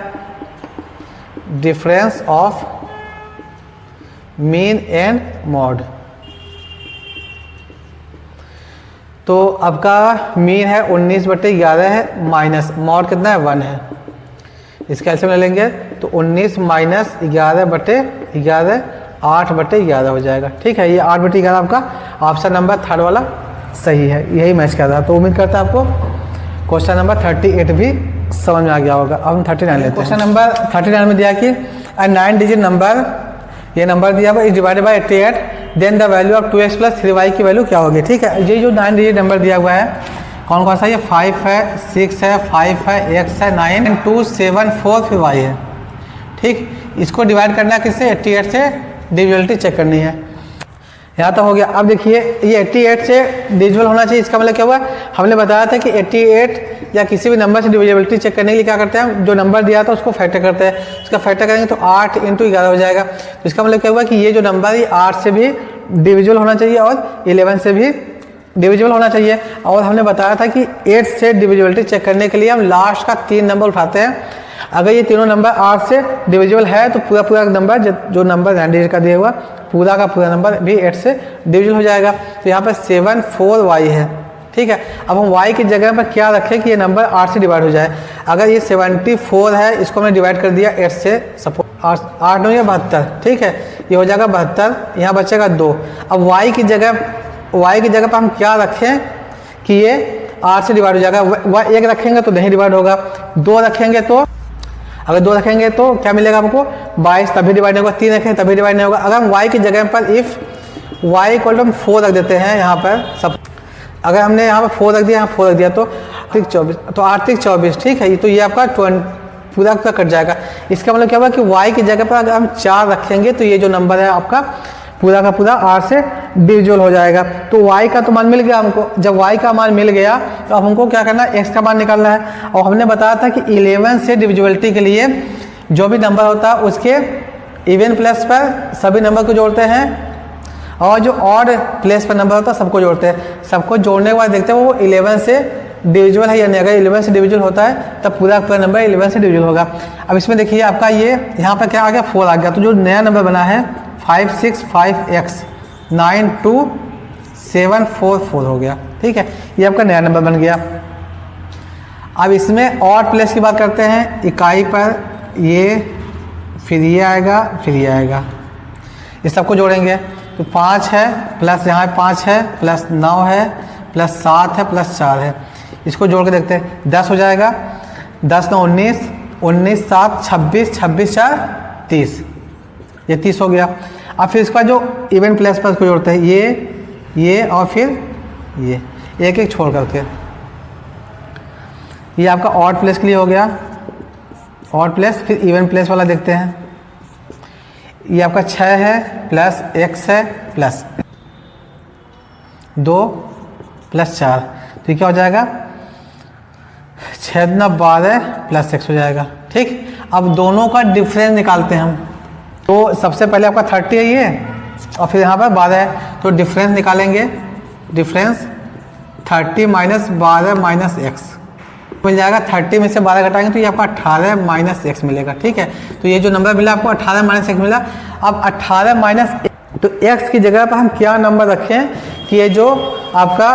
difference of mean and mod. तो आपका मीन है 19 बटे 11 है, माइनस मॉड कितना है 1 है। इसका एलसीएम ले लेंगे तो 19 माइनस 11 बटे 11, 8 बटे 11 हो जाएगा। ठीक है, ये 8 बटे 11 आपका ऑप्शन नंबर 3 वाला सही है, यही मैच कर रहा है। तो उम्मीद करता है आपको क्वेश्चन नंबर 38 भी समझ में आ गया होगा। अब हम 39 लेते हैं। क्वेश्चन नंबर 39 में दिया कि 9 डिजिट नंबर, ये नंबर दिया हुआ is divided by 88, then the value of 2x plus 3y की वैल्यू क्या होगी। ठीक है, ये जो 9 डिजिट नंबर दिया हुआ है कौन कौन सा, ये 5 है, 6 है, 5 है, x है, 9 2 7 4 फिर y है। ठीक, इसको डिवाइड करना है किससे, 88 से डिविजिबिलिटी चेक करनी है। यहाँ तो हो गया। अब देखिए ये 88 से डिविजिबल होना चाहिए, इसका मतलब क्या हुआ, हमने बताया था कि 88 या किसी भी नंबर से डिविजिबिलिटी चेक करने के लिए क्या करते हैं, जो नंबर दिया था उसको फैक्टर करते हैं। उसका फैक्टर करेंगे तो 8 × 11 हो जाएगा। तो इसका मतलब क्या हुआ कि ये जो नंबर है 8 से भी डिविजिबल होना चाहिए और 11 से भी डिविजिबल होना चाहिए। और हमने बताया था कि 8 से डिविजिबिलिटी चेक करने के लिए हम लास्ट का 3 नंबर उठाते हैं। अगर ये तीनों नंबर 8 से डिविजिबल है तो पूरा नंबर जो नंबर 9 डिजिट का दिया हुआ पूरा का पूरा नंबर भी 8 से डिविजिबल हो जाएगा। तो यहाँ पर 7 4 y है। ठीक है, अब हम y की जगह पर क्या रखें कि ये नंबर 8 से डिवाइड हो जाए। अगर ये 74 है, इसको हमने डिवाइड कर दिया 8 से, सपोज 8 9 या 72। ठीक है, ये हो जाएगा 72, यहाँ बचेगा 2। अब y की जगह पर हम क्या रखें कि ये 8 से डिवाइड हो जाएगा। 1 रखेंगे तो नहीं डिवाइड होगा, 2 रखेंगे तो, अगर 2 रखेंगे तो क्या मिलेगा हमको 22, तभी डिवाइड नहीं होगा। 3 रखेंगे तभी डिवाइड नहीं होगा। अगर हम y की जगह पर इफ y इक्वल टू हम 4 रख देते हैं यहाँ पर, सब अगर हमने यहाँ पर 4 रख दिया, यहाँ 4 रख दिया तो 24, तो 8 24। ठीक है, तो ये आपका पूरा कट जाएगा। इसका मतलब क्या हुआ कि y की जगह पर अगर हम 4 रखेंगे तो ये जो नंबर है आपका पूरा का पूरा 8 से डिविजिबल हो जाएगा। तो y का तो मान मिल गया हमको। जब y का मान मिल गया तो अब हमको क्या करना है, x का मान निकालना है। और हमने बताया था कि 11 से डिविजिबिलिटी के लिए जो भी नंबर होता है उसके इवन प्लेस पर सभी नंबर को जोड़ते हैं और जो ऑड प्लेस पर नंबर होता है सबको जोड़ते हैं। सबको जोड़ने के बाद देखते हैं वो 11 से डिविजिबल है या नहीं। अगर 11 से डिविजिबल होता है तब पूरा नंबर 11 से डिविजिबल होगा। अब इसमें देखिए आपका ये यहाँ पर क्या आ गया, 4 आ गया। तो जो नया नंबर बना है 565x 92744 हो गया। ठीक है, ये आपका नया नंबर बन गया। अब इसमें ऑड प्लेस की बात करते हैं। इकाई पर ये, फिर ये आएगा, फिर ये आएगा, इस सबको जोड़ेंगे तो 5 है प्लस यहाँ 5 है प्लस 9 है प्लस 7 है प्लस 4 है। इसको जोड़ के देखते हैं, 10 हो जाएगा, 10 9 19, 19 7 26, 26 4 30, ये 30 हो गया। अब फिर इसका जो इवन प्लेस पर इसको जोड़ते हैं, ये और फिर ये एक एक छोड़ करके, ये आपका ऑड प्लेस के लिए हो गया, ऑड प्लेस। फिर इवन प्लेस वाला देखते हैं, ये आपका 6 है प्लस x है प्लस 2 प्लस 4, तो ये क्या हो जाएगा 6 दूना 12 प्लस x हो जाएगा। ठीक, अब दोनों का डिफरेंस निकालते हैं हम। तो सबसे पहले आपका 30 है ये और फिर यहाँ पर 12 है, तो डिफरेंस निकालेंगे। डिफरेंस 30 माइनस 12 माइनस x मिल जाएगा। 30 में से 12 घटाएंगे तो ये आपका 18 माइनस x मिलेगा। ठीक है, तो ये जो नंबर मिला आपको 18 माइनस x मिला। अब 18 माइनस, तो x की जगह पर हम क्या नंबर रखें कि ये जो आपका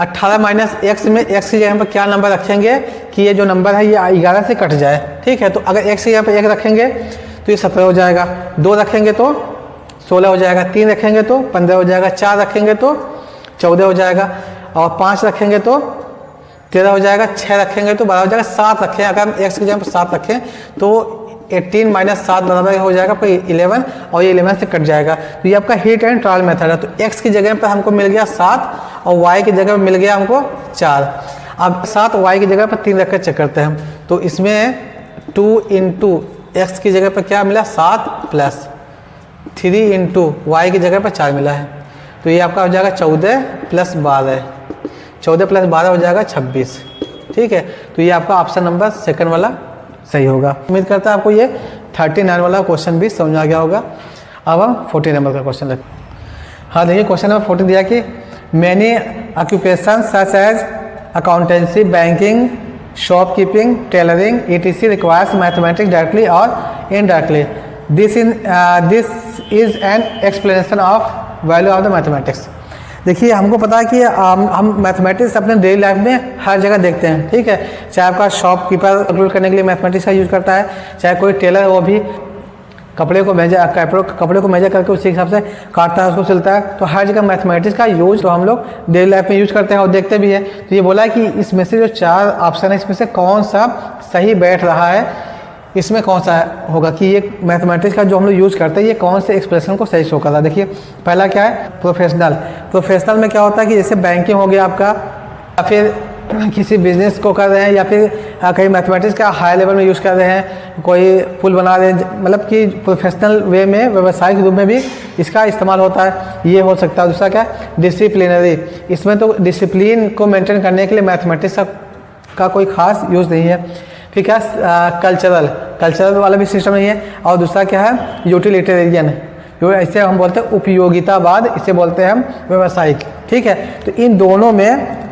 18 माइनस x में x की जगह पर क्या नंबर रखेंगे कि ये जो नंबर है ये 11 से कट जाए। ठीक है, तो अगर x की जगह पर 1 रखेंगे तो ये 17 हो जाएगा, 2 रखेंगे तो 16 हो जाएगा, 3 रखेंगे तो 15 हो जाएगा, 4 रखेंगे तो 14 हो जाएगा और 5 रखेंगे तो 13 हो जाएगा, 6 रखेंगे तो 12 हो जाएगा, 7 रखें अगर हम x की जगह पर 7 रखें तो 18 माइनस 7 बराबर हो जाएगा आपका 11 और ये 11 से कट जाएगा। तो ये आपका हिट एंड ट्रायल मेथड है। तो x की जगह पर हमको मिल गया 7 और y की जगह पर मिल गया हमको 4। अब 7 y की जगह पर 3 रख कर चेक करते हैं हम। तो इसमें 2 × x की जगह पर क्या मिला 7 प्लस 3 इंटू वाई की जगह पर 4 मिला है, तो ये आपका हो जाएगा 14 प्लस 12, 14 प्लस 12 हो जाएगा 26। ठीक है, तो ये आपका ऑप्शन नंबर सेकंड वाला सही होगा। उम्मीद करता है आपको ये 39 वाला क्वेश्चन भी समझ आ गया होगा। अब हम 40 नंबर का क्वेश्चन लेते हैं। हाँ देखिए, क्वेश्चन नंबर 40 दिया कि many occupation such as accountancy, banking, shopkeeping, tailoring etc requires mathematics directly और indirectly. This is an explanation of value of the mathematics. देखिए, हमको पता है कि हम मैथमेटिक्स अपने डेली लाइफ में हर जगह देखते हैं। ठीक है, चाहे आपका शॉपकीपर कैलकुलेट करने के लिए मैथमेटिक्स का यूज़ करता है, चाहे कोई टेलर वो भी कपड़े को मेजर करके उसी हिसाब से काटता है, उसको सिलता है, तो हर जगह मैथमेटिक्स का यूज तो हम लोग डेली लाइफ में यूज करते हैं और देखते भी है। तो ये बोला है कि इसमें से जो 4 ऑप्शन है इसमें से कौन सा सही बैठ रहा है, इसमें कौन सा होगा कि ये मैथमेटिक्स का जो हम लोग यूज़ करते हैं ये कौन से एक्सप्रेशन को सही शो कर रहा है। देखिए, पहला क्या है, प्रोफेशनल में क्या होता है कि जैसे बैंकिंग हो गया आपका, या फिर किसी बिजनेस को कर रहे हैं, या फिर कहीं मैथमेटिक्स का हाई लेवल में यूज़ कर रहे हैं, कोई पुल बना रहे हैं, मतलब कि प्रोफेशनल वे में व्यवसायिक रूप में भी इसका इस्तेमाल होता है, ये हो सकता है। दूसरा क्या है, डिसिप्लिनरी, इसमें तो डिसिप्लिन को मेंटेन करने के लिए मैथमेटिक्स का कोई खास यूज़ नहीं है। फिर क्या, कल्चरल वाला भी सिस्टम नहीं है। और दूसरा क्या है, यूटिलिटेरियन, इसे हम बोलते हैं उपयोगितावाद, इसे बोलते हैं हम व्यवसायिक। ठीक है, तो इन दोनों में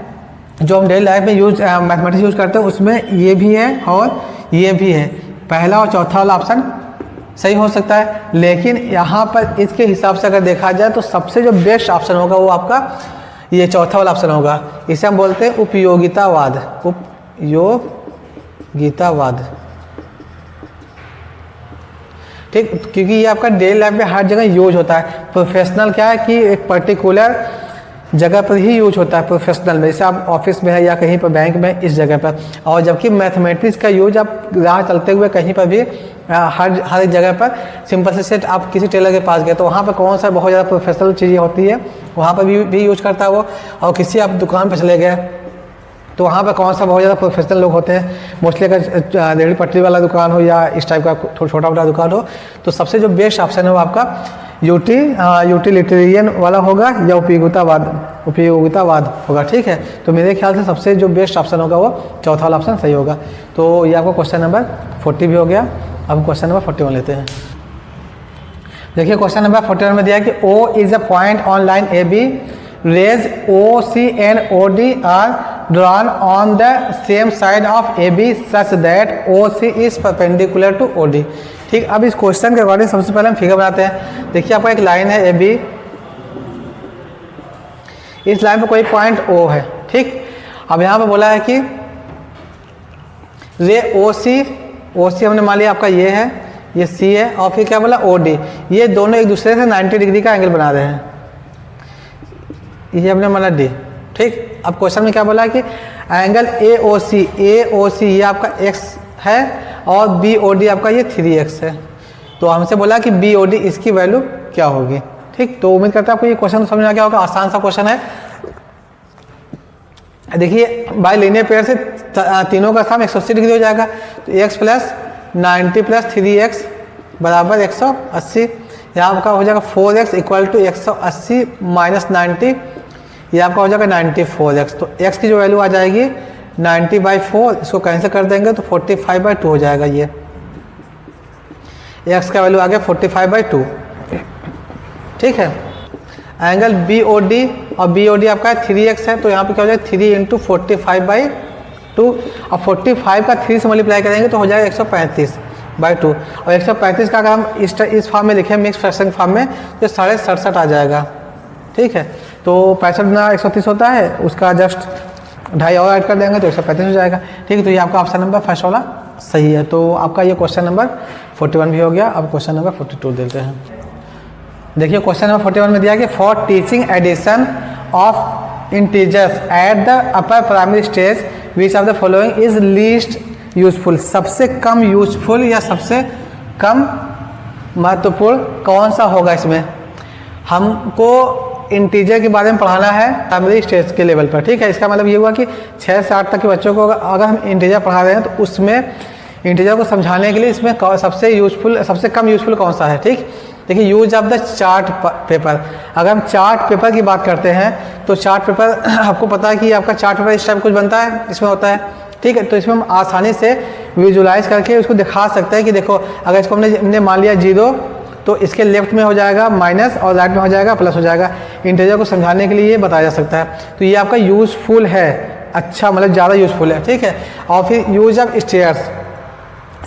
जो हम डेली लाइफ में मैथमेटिक्स यूज़ करते हैं उसमें ये भी है और ये भी है। पहला और चौथा वाला ऑप्शन सही हो सकता है, लेकिन यहाँ पर इसके हिसाब से अगर देखा जाए तो सबसे जो बेस्ट ऑप्शन होगा वो आपका ये चौथा वाला ऑप्शन होगा। इसे हम बोलते हैं उपयोगितावाद, उपयोगितावाद। ठीक, क्योंकि ये आपका डेली लाइफ में हर जगह यूज होता है। प्रोफेशनल क्या है कि एक पर्टिकुलर जगह पर ही यूज होता है प्रोफेशनल में, जैसे आप ऑफिस में है या कहीं पर बैंक में, इस जगह पर। और जबकि मैथमेटिक्स का यूज आप राह चलते हुए कहीं पर भी हर एक जगह पर, सिंपल से सेट आप किसी टेलर के पास गए तो वहाँ पर कौन सा बहुत ज़्यादा प्रोफेशनल चीज़ें होती है वहाँ पर भी यूज करता है वो। और किसी आप दुकान पर चले गए तो वहाँ पर कौन सा बहुत ज़्यादा प्रोफेशनल लोग होते हैं, मोस्टली अगर रेहड़ी पटरी वाला दुकान हो या इस टाइप का छोटा मोटा दुकान हो, तो सबसे जो बेस्ट ऑप्शन है वो आपका यूटिलिटेरियन वाला होगा या उपयोगितावाद होगा। ठीक है, तो मेरे ख्याल से सबसे जो बेस्ट ऑप्शन होगा वो चौथा वाला ऑप्शन सही होगा। तो ये आपका क्वेश्चन नंबर 40 भी हो गया। अब क्वेश्चन नंबर 41 लेते हैं। देखिए, क्वेश्चन नंबर 41 में दिया है कि O is a point on line AB, rays OC and OD are drawn on the same side of AB such that OC is perpendicular to OD। ठीक, अब इस क्वेश्चन के अकॉर्डिंग सबसे पहले हम फिगर बनाते हैं। देखिए, आपका एक लाइन है AB, इस लाइन पे कोई पॉइंट O है। ठीक, अब यहाँ पे बोला है कि रे OC हमने मान लिया आपका ये है, ये C है, और फिर क्या बोला OD, ये दोनों एक दूसरे से 90 डिग्री का एंगल बना रहे हैं, ये हमने माना D। ठीक, अब क्वेश्चन में क्या बोला है कि एंगल AOC ये आपका x है और BOD आपका ये 3x है। तो हमसे बोला कि BOD इसकी वैल्यू क्या होगी। ठीक, तो उम्मीद करता है आपको ये क्वेश्चन समझ आ गया होगा। आसान सा क्वेश्चन है। देखिए, बाय लीनियर पेयर से तीनों का सम 180 डिग्री हो जाएगा, तो x प्लस 90 प्लस 3x बराबर 180। यहाँ आपका हो जाएगा 4x इक्वल टू 180 माइनस 90, ये आपका हो जाएगा 94x। तो x की जो वैल्यू आ जाएगी 90/4, इसको कैंसिल कर देंगे तो 45/2 हो जाएगा। ये x का वैल्यू आ गया 45/2। ठीक है, एंगल BOD और BOD आपका 3x है, तो यहाँ पे क्या हो जाएगा 3 × 45/2, और 45 का 3 से मल्टीप्लाई करेंगे तो हो जाएगा 135/2। और 135 का अगर हम इस फॉर्म में लिखें, मिक्स फ्रैक्शन फॉर्म में, तो 67.5 आ जाएगा। ठीक है, तो 65 गुना 130 होता है, उसका जस्ट 2.5 और ऐड कर देंगे तो 135 हो जाएगा। ठीक है, तो ये आपका ऑप्शन नंबर फर्स्ट वाला सही है। तो आपका ये क्वेश्चन नंबर 41 भी हो गया। अब क्वेश्चन नंबर 42 देते हैं। देखिए, क्वेश्चन नंबर 41 में दिया कि for teaching addition of integers at the upper primary stage which of the following is least useful. सबसे कम यूजफुल या सबसे कम महत्वपूर्ण कौन सा होगा। इसमें हमको इंटीजर के बारे में पढ़ाना है प्राइमरी स्टेज के लेवल पर। ठीक है, इसका मतलब ये हुआ कि 6 से 8 तक के बच्चों को अगर हम इंटीजर पढ़ा रहे हैं तो उसमें इंटीजर को समझाने के लिए इसमें सबसे कम यूजफुल कौन सा है। ठीक, देखिए use of the chart paper. अगर हम चार्ट पेपर की बात करते हैं तो चार्ट पेपर आपको पता है कि आपका चार्ट पेपर इस टाइप कुछ बनता है, इसमें होता है। ठीक है, तो इसमें हम आसानी से विजुलाइज करके उसको दिखा सकते हैं कि देखो अगर इसको हमने मान लिया 0 तो इसके लेफ्ट में हो जाएगा माइनस और राइट में हो जाएगा प्लस हो जाएगा। इंटीजर को समझाने के लिए ये बताया जा सकता है। तो ये आपका यूजफुल है, अच्छा मतलब ज़्यादा यूजफुल है। ठीक है, और फिर यूज ऑफ स्टेयर्स,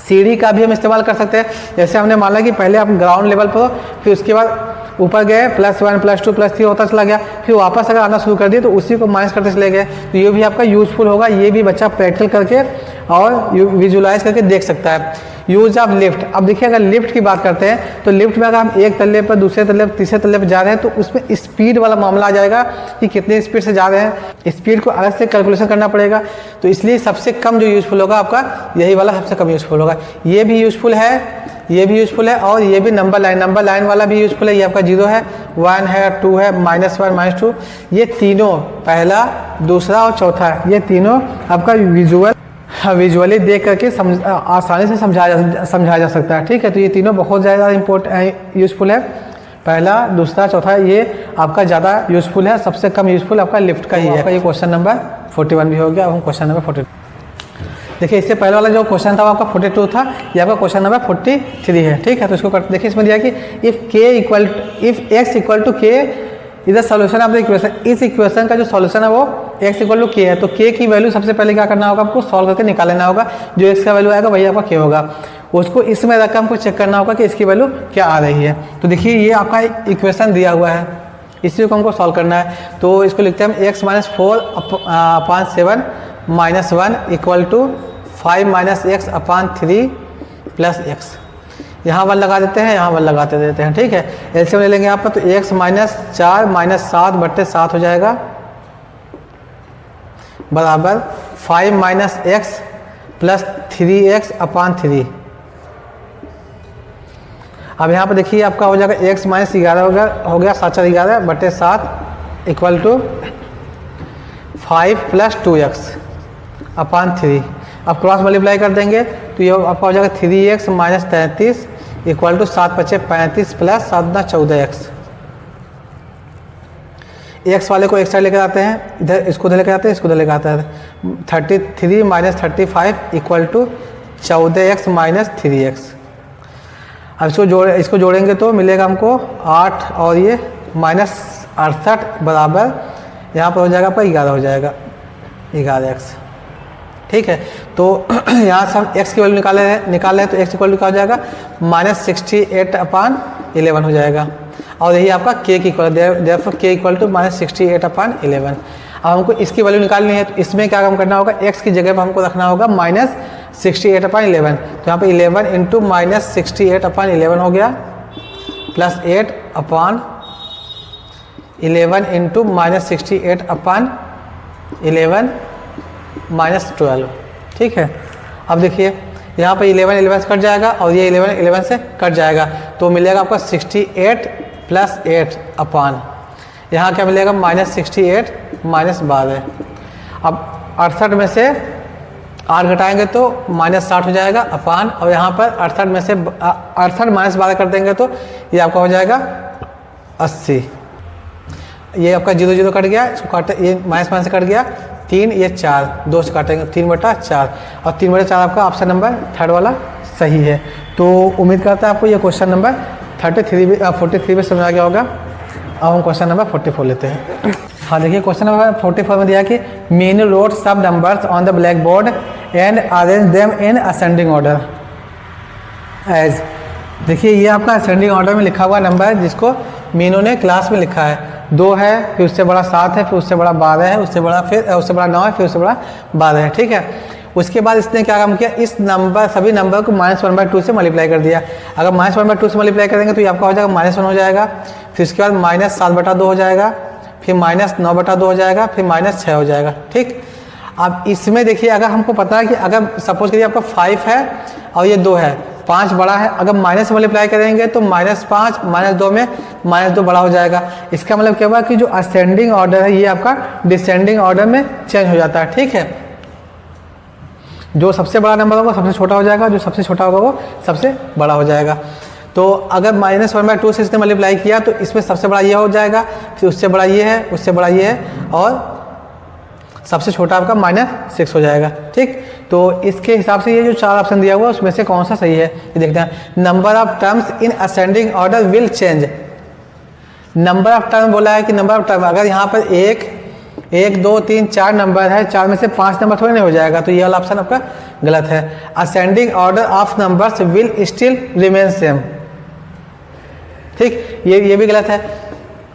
सीढ़ी का भी हम इस्तेमाल कर सकते हैं। जैसे हमने माना कि पहले आप ग्राउंड लेवल पर हो, फिर उसके बाद ऊपर गए +1 +2 +3 होता चला गया, फिर वापस अगर आना शुरू कर दिए तो उसी को माइनस करते चले गए। तो ये भी आपका यूजफुल होगा, ये भी बच्चा प्रैक्टिकल करके और विजुलाइज करके देख सकता है। यूज ऑफ लिफ्ट, अब देखिए अगर लिफ्ट की बात करते हैं तो लिफ्ट में अगर हम एक तल्ले पर दूसरे तल्ले पर तीसरे तल्ले पर जा रहे हैं तो उसमें स्पीड वाला मामला आ जाएगा कि कितने स्पीड से जा रहे हैं, स्पीड को अलग से कैलकुलेशन करना पड़ेगा। तो इसलिए सबसे कम जो यूजफुल होगा आपका यही वाला सबसे कम यूजफुल होगा। ये भी यूजफुल है, ये भी यूजफुल है, और ये भी नंबर लाइन वाला भी यूजफुल है। ये आपका 0 है, 1 है, 2 है, -1 -2, ये तीनों, पहला, दूसरा और चौथा, ये तीनों आपका विजुअली देख करके आसानी से समझाया जा सकता है। ठीक है, तो ये तीनों बहुत ज़्यादा यूजफुल है। पहला, दूसरा, चौथा, ये आपका ज़्यादा यूजफुल है। सबसे कम यूजफुल आपका लिफ्ट का ही है। ये क्वेश्चन नंबर 41 भी हो गया। अब हम क्वेश्चन नंबर 42 देखिए। इससे पहले वाला जो क्वेश्चन था वो आपका 42 था, ये आपका क्वेश्चन नंबर 43 है। ठीक है, तो इसको देखिए, इसमें दिया कि इफ x इक्वल टू के इधर सोल्यूशन ऑफ द इक्वेशन, इस इक्वेशन का जो सॉल्यूशन है वो x इक्वल टू के है। तो k की वैल्यू सबसे पहले क्या करना होगा, आपको सॉल्व करके निकाल लेना होगा। जो x का वैल्यू आएगा वही आपका k होगा, उसको इसमें रखकर हमको चेक करना होगा कि इसकी वैल्यू क्या आ रही है। तो देखिए ये आपका इक्वेशन दिया हुआ है, इसी को हमको सॉल्व करना है। तो इसको लिखते हैं हम x - 4/7 -1 equal to 5 - x upon 3 plus x। यहाँ 1 लगा देते हैं, यहाँ 1 लगाते देते हैं। ठीक है, एलसीएम ले लेंगे यहाँ पर, तो x - 4 - 7/7 हो जाएगा बराबर 5 - x प्लस 3x अपान 3। अब यहाँ पर देखिए आपका हो जाएगा x - 11 हो गया 7/11/7 इक्वल टू 5 + 2x अपान 3। अब क्रॉस मल्टीप्लाई कर देंगे तो ये आपका हो जाएगा 3x - 33 equal to 7 × 5 = 35 plus 7 × 14x। x वाले को एक साइड लेकर आते हैं, इधर इसको उधर लेकर आते हैं, इसको उधर लेकर आते हैं। 33 - 35 इक्वल टू 14x - 3x। अब इसको जोड़ेंगे तो मिलेगा हमको 8 और ये -68 बराबर यहाँ पर हो जाएगा आपका 11 हो जाएगा 11x। ठीक है, तो यहाँ से हम x की वैल्यू निकाल रहे हैं तो x इक्वल टू क्या हो जाएगा -68/11 हो जाएगा। और यही आपका k की equal, therefore k equal to -68/11। अब हमको इसकी वैल्यू निकालनी है, तो इसमें क्या काम करना होगा, x की जगह पर हमको रखना होगा -68/11। तो यहाँ पे 11 इंटू -68/11 हो गया प्लस 8/11 इंटू -68/11 -12। ठीक है, अब देखिए यहाँ पर 11 से कट जाएगा और ये 11 से कट जाएगा, तो मिलेगा आपका 68 प्लस 8 अपान, यहाँ क्या मिलेगा -68 -12। अब 68 में से 8 घटाएंगे तो -60 हो जाएगा अपान, और यहाँ पर 68 में से 68 -12 कर देंगे तो ये आपका हो जाएगा 80। ये आपका 0 0 कट गया, इसको काटे, ये माइनस से कट गया 3, ये 4, 2 से काटेंगे 3/4 और 3/4 आपका ऑप्शन नंबर 3 वाला सही है। तो उम्मीद करता है आपको ये क्वेश्चन नंबर 43 में समझ आ गया होगा। अब हम क्वेश्चन नंबर 44 लेते हैं। हाँ देखिए, क्वेश्चन नंबर 44 में दिया कि मीनू रोट सब numbers on the black board and arrange them in ascending order as. देखिए ये आपका असेंडिंग ऑर्डर में लिखा हुआ नंबर है जिसको मीनू ने क्लास में लिखा है। 2 है, फिर उससे बड़ा 7 है, फिर उससे बड़ा 12 है, उससे बड़ा 9 है, फिर उससे बड़ा 12 है। ठीक है, उसके बाद इसने क्या काम किया, इस नंबर सभी नंबर को -1/2 से मल्टीप्लाई कर दिया। अगर -1/2 से मल्टीप्लाई करेंगे तो ये आपका हो जाएगा -1 हो जाएगा, फिर उसके बाद -7/2 हो जाएगा, फिर -9/2 हो जाएगा, फिर -6 हो जाएगा। ठीक, अब इसमें देखिए अगर हमको पता है कि अगर सपोज करिए आपका 5 है और ये 2 है, 5 बड़ा है, अगर माइनस से मल्टीप्लाई करेंगे तो -5 -2 में -2 बड़ा हो जाएगा। इसका मतलब क्या हुआ कि जो असेंडिंग ऑर्डर है ये आपका डिसेंडिंग ऑर्डर में चेंज हो जाता है। ठीक है, जो सबसे बड़ा नंबर होगा सबसे छोटा हो जाएगा, जो सबसे छोटा होगा वो सबसे बड़ा हो जाएगा। तो अगर -1/2 से इसने मल्टीप्लाई किया तो इसमें सबसे बड़ा ये हो जाएगा, फिर उससे बड़ा ये है, उससे बड़ा ये है और सबसे छोटा आपका -6 हो जाएगा। ठीक, तो इसके हिसाब से ये जो 4 ऑप्शन दिया हुआ है उसमें से कौन सा सही है ये देखते हैं। Number of terms in ascending order will change. Number of term बोला है कि नंबर ऑफ टर्म, अगर यहाँ पर 1 2 3 4 नंबर है, 4 में से 5 नंबर थोड़ी नहीं हो जाएगा, तो ये वाला ऑप्शन आपका गलत है। Ascending order of numbers will still remain same. ठीक, ये भी गलत है,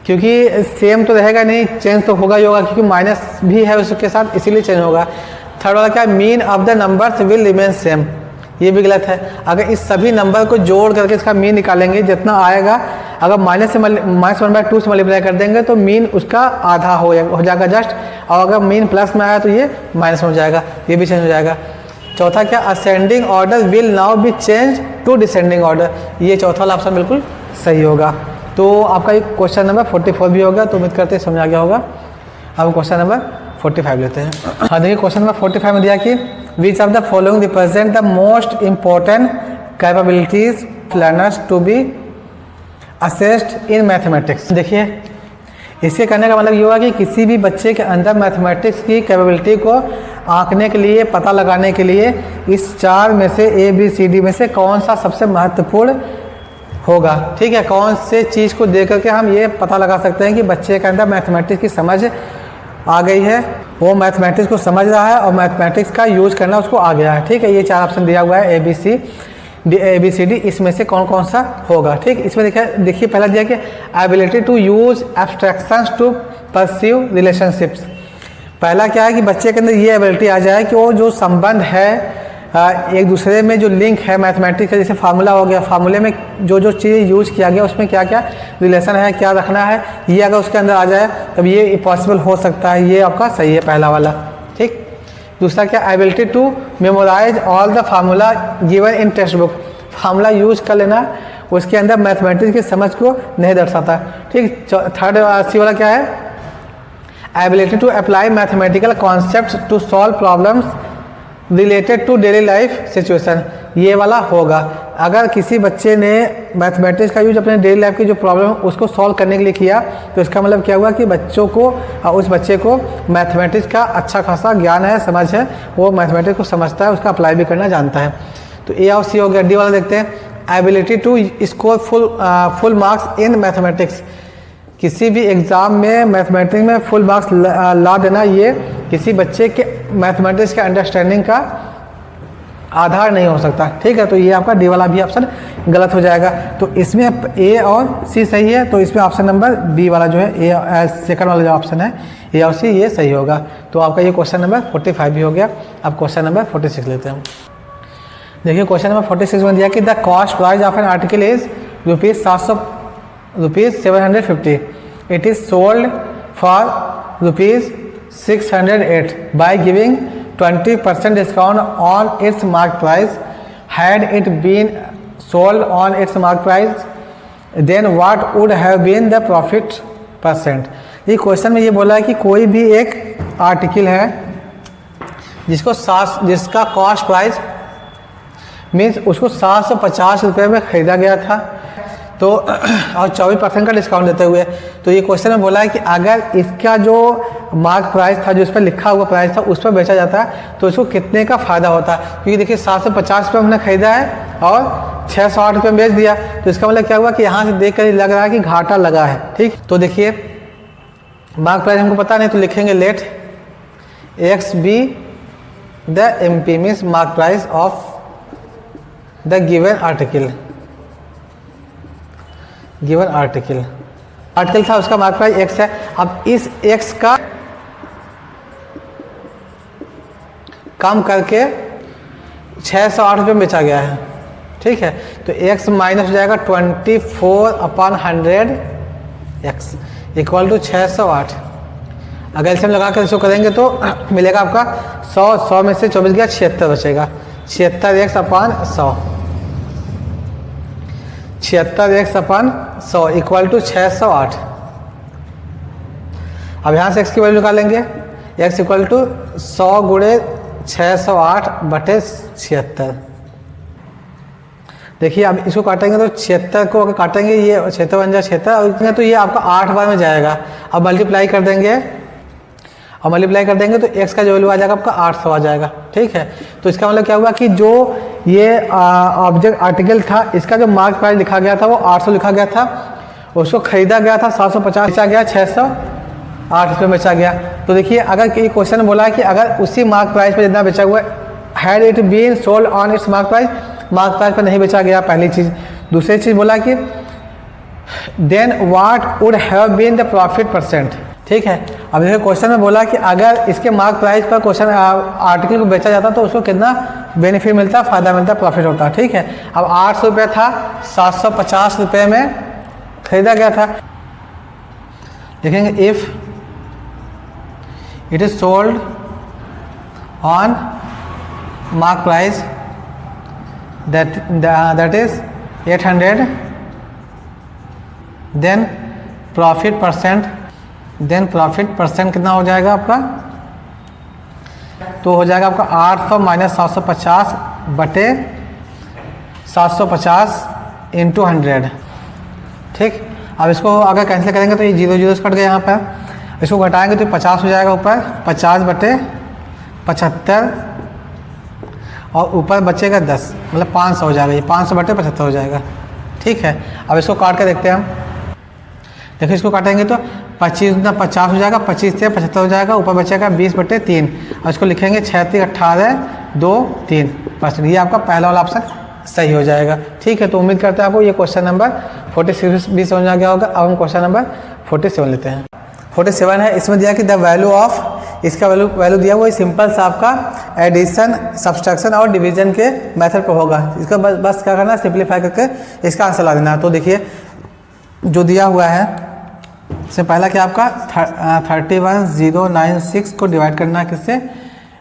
क्योंकि सेम तो रहेगा नहीं, चेंज तो होगा ही होगा, क्योंकि माइनस भी है उसके साथ, इसीलिए चेंज होगा। थर्ड वाला क्या है, mean of the numbers will remain same, ये भी गलत है। अगर इस सभी नंबर को जोड़ करके इसका मीन निकालेंगे, जितना आएगा, अगर -1/2 से मल्टीप्लाई कर देंगे तो मीन उसका आधा हो जाएगा जस्ट, और अगर मीन प्लस में आया तो ये माइनस में हो जाएगा, ये भी चेंज हो जाएगा। चौथा क्या, ascending order will now be change to descending order, ये चौथा वाला ऑप्शन बिल्कुल सही होगा। तो आपका ये क्वेश्चन नंबर 44 भी होगा, तो उम्मीद करते हैं समझ आ गया होगा। अब क्वेश्चन नंबर 45 लेते हैं। हाँ देखिए, क्वेश्चन नंबर 45 में दिया कि which of the following represent the most important capabilities learners to be assessed in mathematics. देखिए, इसे करने का मतलब ये हुआ कि किसी भी बच्चे के अंदर मैथमेटिक्स की कैपेबिलिटी को आंकने के लिए, पता लगाने के लिए इस 4 में से ABCD में से कौन सा सबसे महत्वपूर्ण होगा। ठीक है, कौन से चीज़ को देख करके हम ये पता लगा सकते हैं कि बच्चे के अंदर मैथमेटिक्स की समझ आ गई है, वो मैथमेटिक्स को समझ रहा है और मैथमेटिक्स का यूज करना उसको आ गया है। ठीक है, ये 4 ऑप्शन दिया हुआ है ABCD, इसमें से कौन कौन सा होगा। ठीक, इसमें देखिए पहला दिया कि ability to use abstractions to perceive relationships. पहला क्या है कि बच्चे के अंदर ये एबिलिटी आ जाए कि वो जो संबंध है एक दूसरे में, जो लिंक है मैथमेटिक्स का, जैसे फार्मूला हो गया, फार्मूले में जो जो चीज़ यूज किया गया उसमें क्या क्या रिलेशन है, क्या रखना है, ये अगर उसके अंदर आ जाए तब ये पॉसिबल हो सकता है, ये आपका सही है पहला वाला। ठीक, दूसरा क्या, ability to memorise all the formula given in text book. Formula use कर लेना उसके अंदर मैथमेटिक्स की समझ को नहीं दर्शाता। ठीक, थर्ड सी वाला क्या है, ability to apply mathematical concept to solve problems related to daily life situation, ये वाला होगा। अगर किसी बच्चे ने मैथमेटिक्स का यूज अपने डेली लाइफ की जो प्रॉब्लम उसको सॉल्व करने के लिए किया, तो इसका मतलब क्या हुआ कि बच्चों को, उस बच्चे को मैथमेटिक्स का अच्छा खासा ज्ञान है, समझ है, वो मैथमेटिक्स को समझता है, उसका अप्लाई भी करना जानता है। तो A और C हो गया। डी वाला देखते हैं, ability to score full marks in mathematics. किसी भी एग्ज़ाम में मैथमेटिक्स में फुल मार्क्स ला देना, ये किसी बच्चे के मैथमेटिक्स के अंडरस्टैंडिंग का आधार नहीं हो सकता। ठीक है, तो ये आपका डी वाला भी ऑप्शन गलत हो जाएगा। तो इसमें A और C सही है, तो इसमें ऑप्शन नंबर B वाला जो है, सेकंड वाला जो ऑप्शन है A और C, ये सही होगा। तो आपका ये क्वेश्चन नंबर 45 भी हो गया। अब क्वेश्चन नंबर 46 लेते हैं। देखिए, क्वेश्चन नंबर 46 में दिया कि the cost price of an article is ₹750. It is sold for ₹608 by giving 20% discount on its market price. Had it been sold on its market price, then what would have been the profit %? ये question में ये बोला है कि कोई भी एक article है जिसका कॉस्ट प्राइस मीन्स उसको 750 रुपये में ख़रीदा गया था, तो और 24% का डिस्काउंट देते हुए। तो ये क्वेश्चन में बोला है कि अगर इसका जो मार्क प्राइस था, जो इस पर लिखा हुआ प्राइस था, उस पर बेचा जाता है तो इसको कितने का फ़ायदा होता है। क्योंकि देखिए 750 रुपये हमने ख़रीदा है और 608 रुपये बेच दिया, तो इसका मतलब क्या हुआ कि यहाँ से देख कर लग रहा है कि घाटा लगा है। ठीक, तो देखिए मार्क प्राइस हमको पता नहीं, तो लिखेंगे let X be the MP means mark price of the given article था, उसका मार्क प्राइस x है। अब इस x का कम करके 608 रुपये में बेचा गया है। ठीक है, तो x माइनस हो जाएगा 24/100 x इक्वल टू 608। अगर इसे हम लगा कर इसको करेंगे तो मिलेगा आपका 100 में से 24 गया, 76 बचेगा। 76x/100 76x/100 equal to 608। अब यहाँ से x की वैल्यू निकालेंगे, x इक्वल टू 100 गुणे 608/76। देखिए अब इसको काटेंगे तो 76 को अगर काटेंगे, ये 76 बन जाए 76, तो ये आपका 8 बार में जाएगा। अब मल्टीप्लाई कर देंगे, और मल्टीप्लाई कर देंगे तो x का जो वैल्यू आ जाएगा आपका 800 आ जाएगा। ठीक है, तो इसका मतलब क्या हुआ कि जो ये ऑब्जेक्ट आर्टिकल था, इसका जो मार्क प्राइस लिखा गया था वो 800 लिखा गया था, उसको खरीदा गया था 750, बेचा गया 608 रुपये बेचा गया। तो देखिए अगर ये क्वेश्चन बोला है कि अगर उसी मार्क प्राइस पर जितना बेचा हुआ है, had it been sold on its mark price पर नहीं बेचा गया, पहली चीज़। दूसरी चीज़ बोला कि then what would have been the profit percent. ठीक है, अब देखिए क्वेश्चन में बोला कि अगर इसके मार्क प्राइस पर क्वेश्चन आर्टिकल को बेचा जाता तो उसको कितना बेनिफिट मिलता, फ़ायदा मिलता, प्रॉफिट होता। ठीक है, अब 800 रुपये था, 750 रुपये में खरीदा गया था। देखेंगे if it is sold on mark price that is 800, then profit percent कितना हो जाएगा आपका, तो हो जाएगा आपका 800 माइनस 750 बटे 750 इंटू 100। ठीक, अब इसको अगर कैंसिल करेंगे तो ये 0 कट गए यहाँ पर, इसको घटाएंगे तो 50 हो जाएगा ऊपर, 50 बटे 75 और ऊपर बचेगा 10, मतलब 500 हो जाएगा, ये 500 बटे 75 हो जाएगा। ठीक है, अब इसको काट के देखते हैं हम। देखिए इसको काटेंगे तो 25 गुना 50 हो जाएगा, 25 से 75 हो जाएगा, ऊपर बचेगा 20 बटे 3, और इसको लिखेंगे 36 18 2 3%। ये आपका पहला वाला ऑप्शन सही हो जाएगा। ठीक है, तो उम्मीद करते हैं आपको ये क्वेश्चन नंबर 46 भी समझ आ गया होगा। अब हम क्वेश्चन नंबर 47 लेते हैं। 47 है, इसमें दिया कि द वैल्यू ऑफ, इसका वैल्यू दिया वो सिंपल सा आपका एडिशन, सब्सट्रैक्शन और डिवीजन के मेथड पे होगा। इसका बस क्या करना है, सिंप्लीफाई करके इसका आंसर ला देना है। तो देखिए जो दिया हुआ है, इससे पहला क्या आपका 31096 को डिवाइड करना है किससे,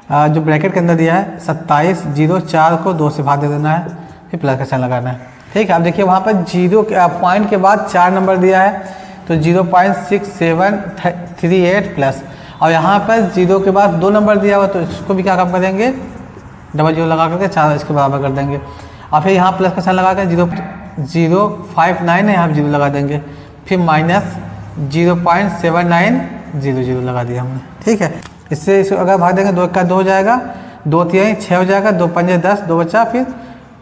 जो ब्रैकेट के अंदर दिया है 2704 को 2 से भाग दे देना है, फिर प्लस का साइन लगाना है। ठीक है, अब देखिए वहाँ पर 0 पॉइंट के बाद 4 नंबर दिया है, तो 0.6738 प्लस, और यहाँ पर 0 के बाद 2 नंबर दिया हुआ, तो इसको भी क्या काम करेंगे, डबल 0 लगा करके 4 इसके बराबर कर देंगे, और फिर यहाँ प्लस का साइन लगा कर 0.059 है, यहाँ 0 लगा देंगे, फिर माइनस 0.7900 लगा दिया हमने। ठीक है, इससे अगर भाग देंगे 2 का 2 हो जाएगा, 2 3 6 हो जाएगा, 2 5 10, 2 बचा, फिर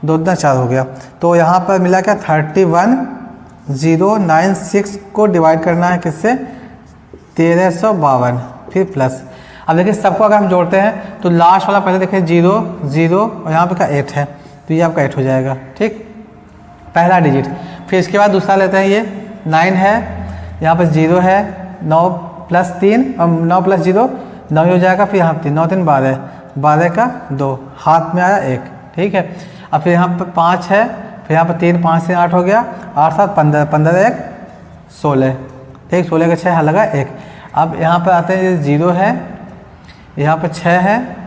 2 दूना 4 हो गया। तो यहाँ पर मिला क्या 31096 को डिवाइड करना है किससे, 1352, फिर प्लस। अब देखिए सबको अगर हम जोड़ते हैं तो लास्ट वाला पहले देखिए 0 0 और यहाँ पे का 8 है, तो ये आपका 8 हो जाएगा। ठीक, पहला डिजिट। फिर इसके बाद दूसरा लेते हैं, ये 9 है, यहाँ पर 0 है, 9 प्लस 3 और 9 प्लस 0 9 हो जाएगा, फिर यहाँ 3 9 3 12, 12 का 2, हाथ में आया 1। ठीक है, अब फिर यहाँ पर 5 है, फिर यहाँ पर 3 5 से 8 हो गया, 8 7 15, 15 1 16। ठीक, 16 का 6 लगा 1। अब यहाँ पर आते हैं, ये 0 है, यहाँ पर 6 है,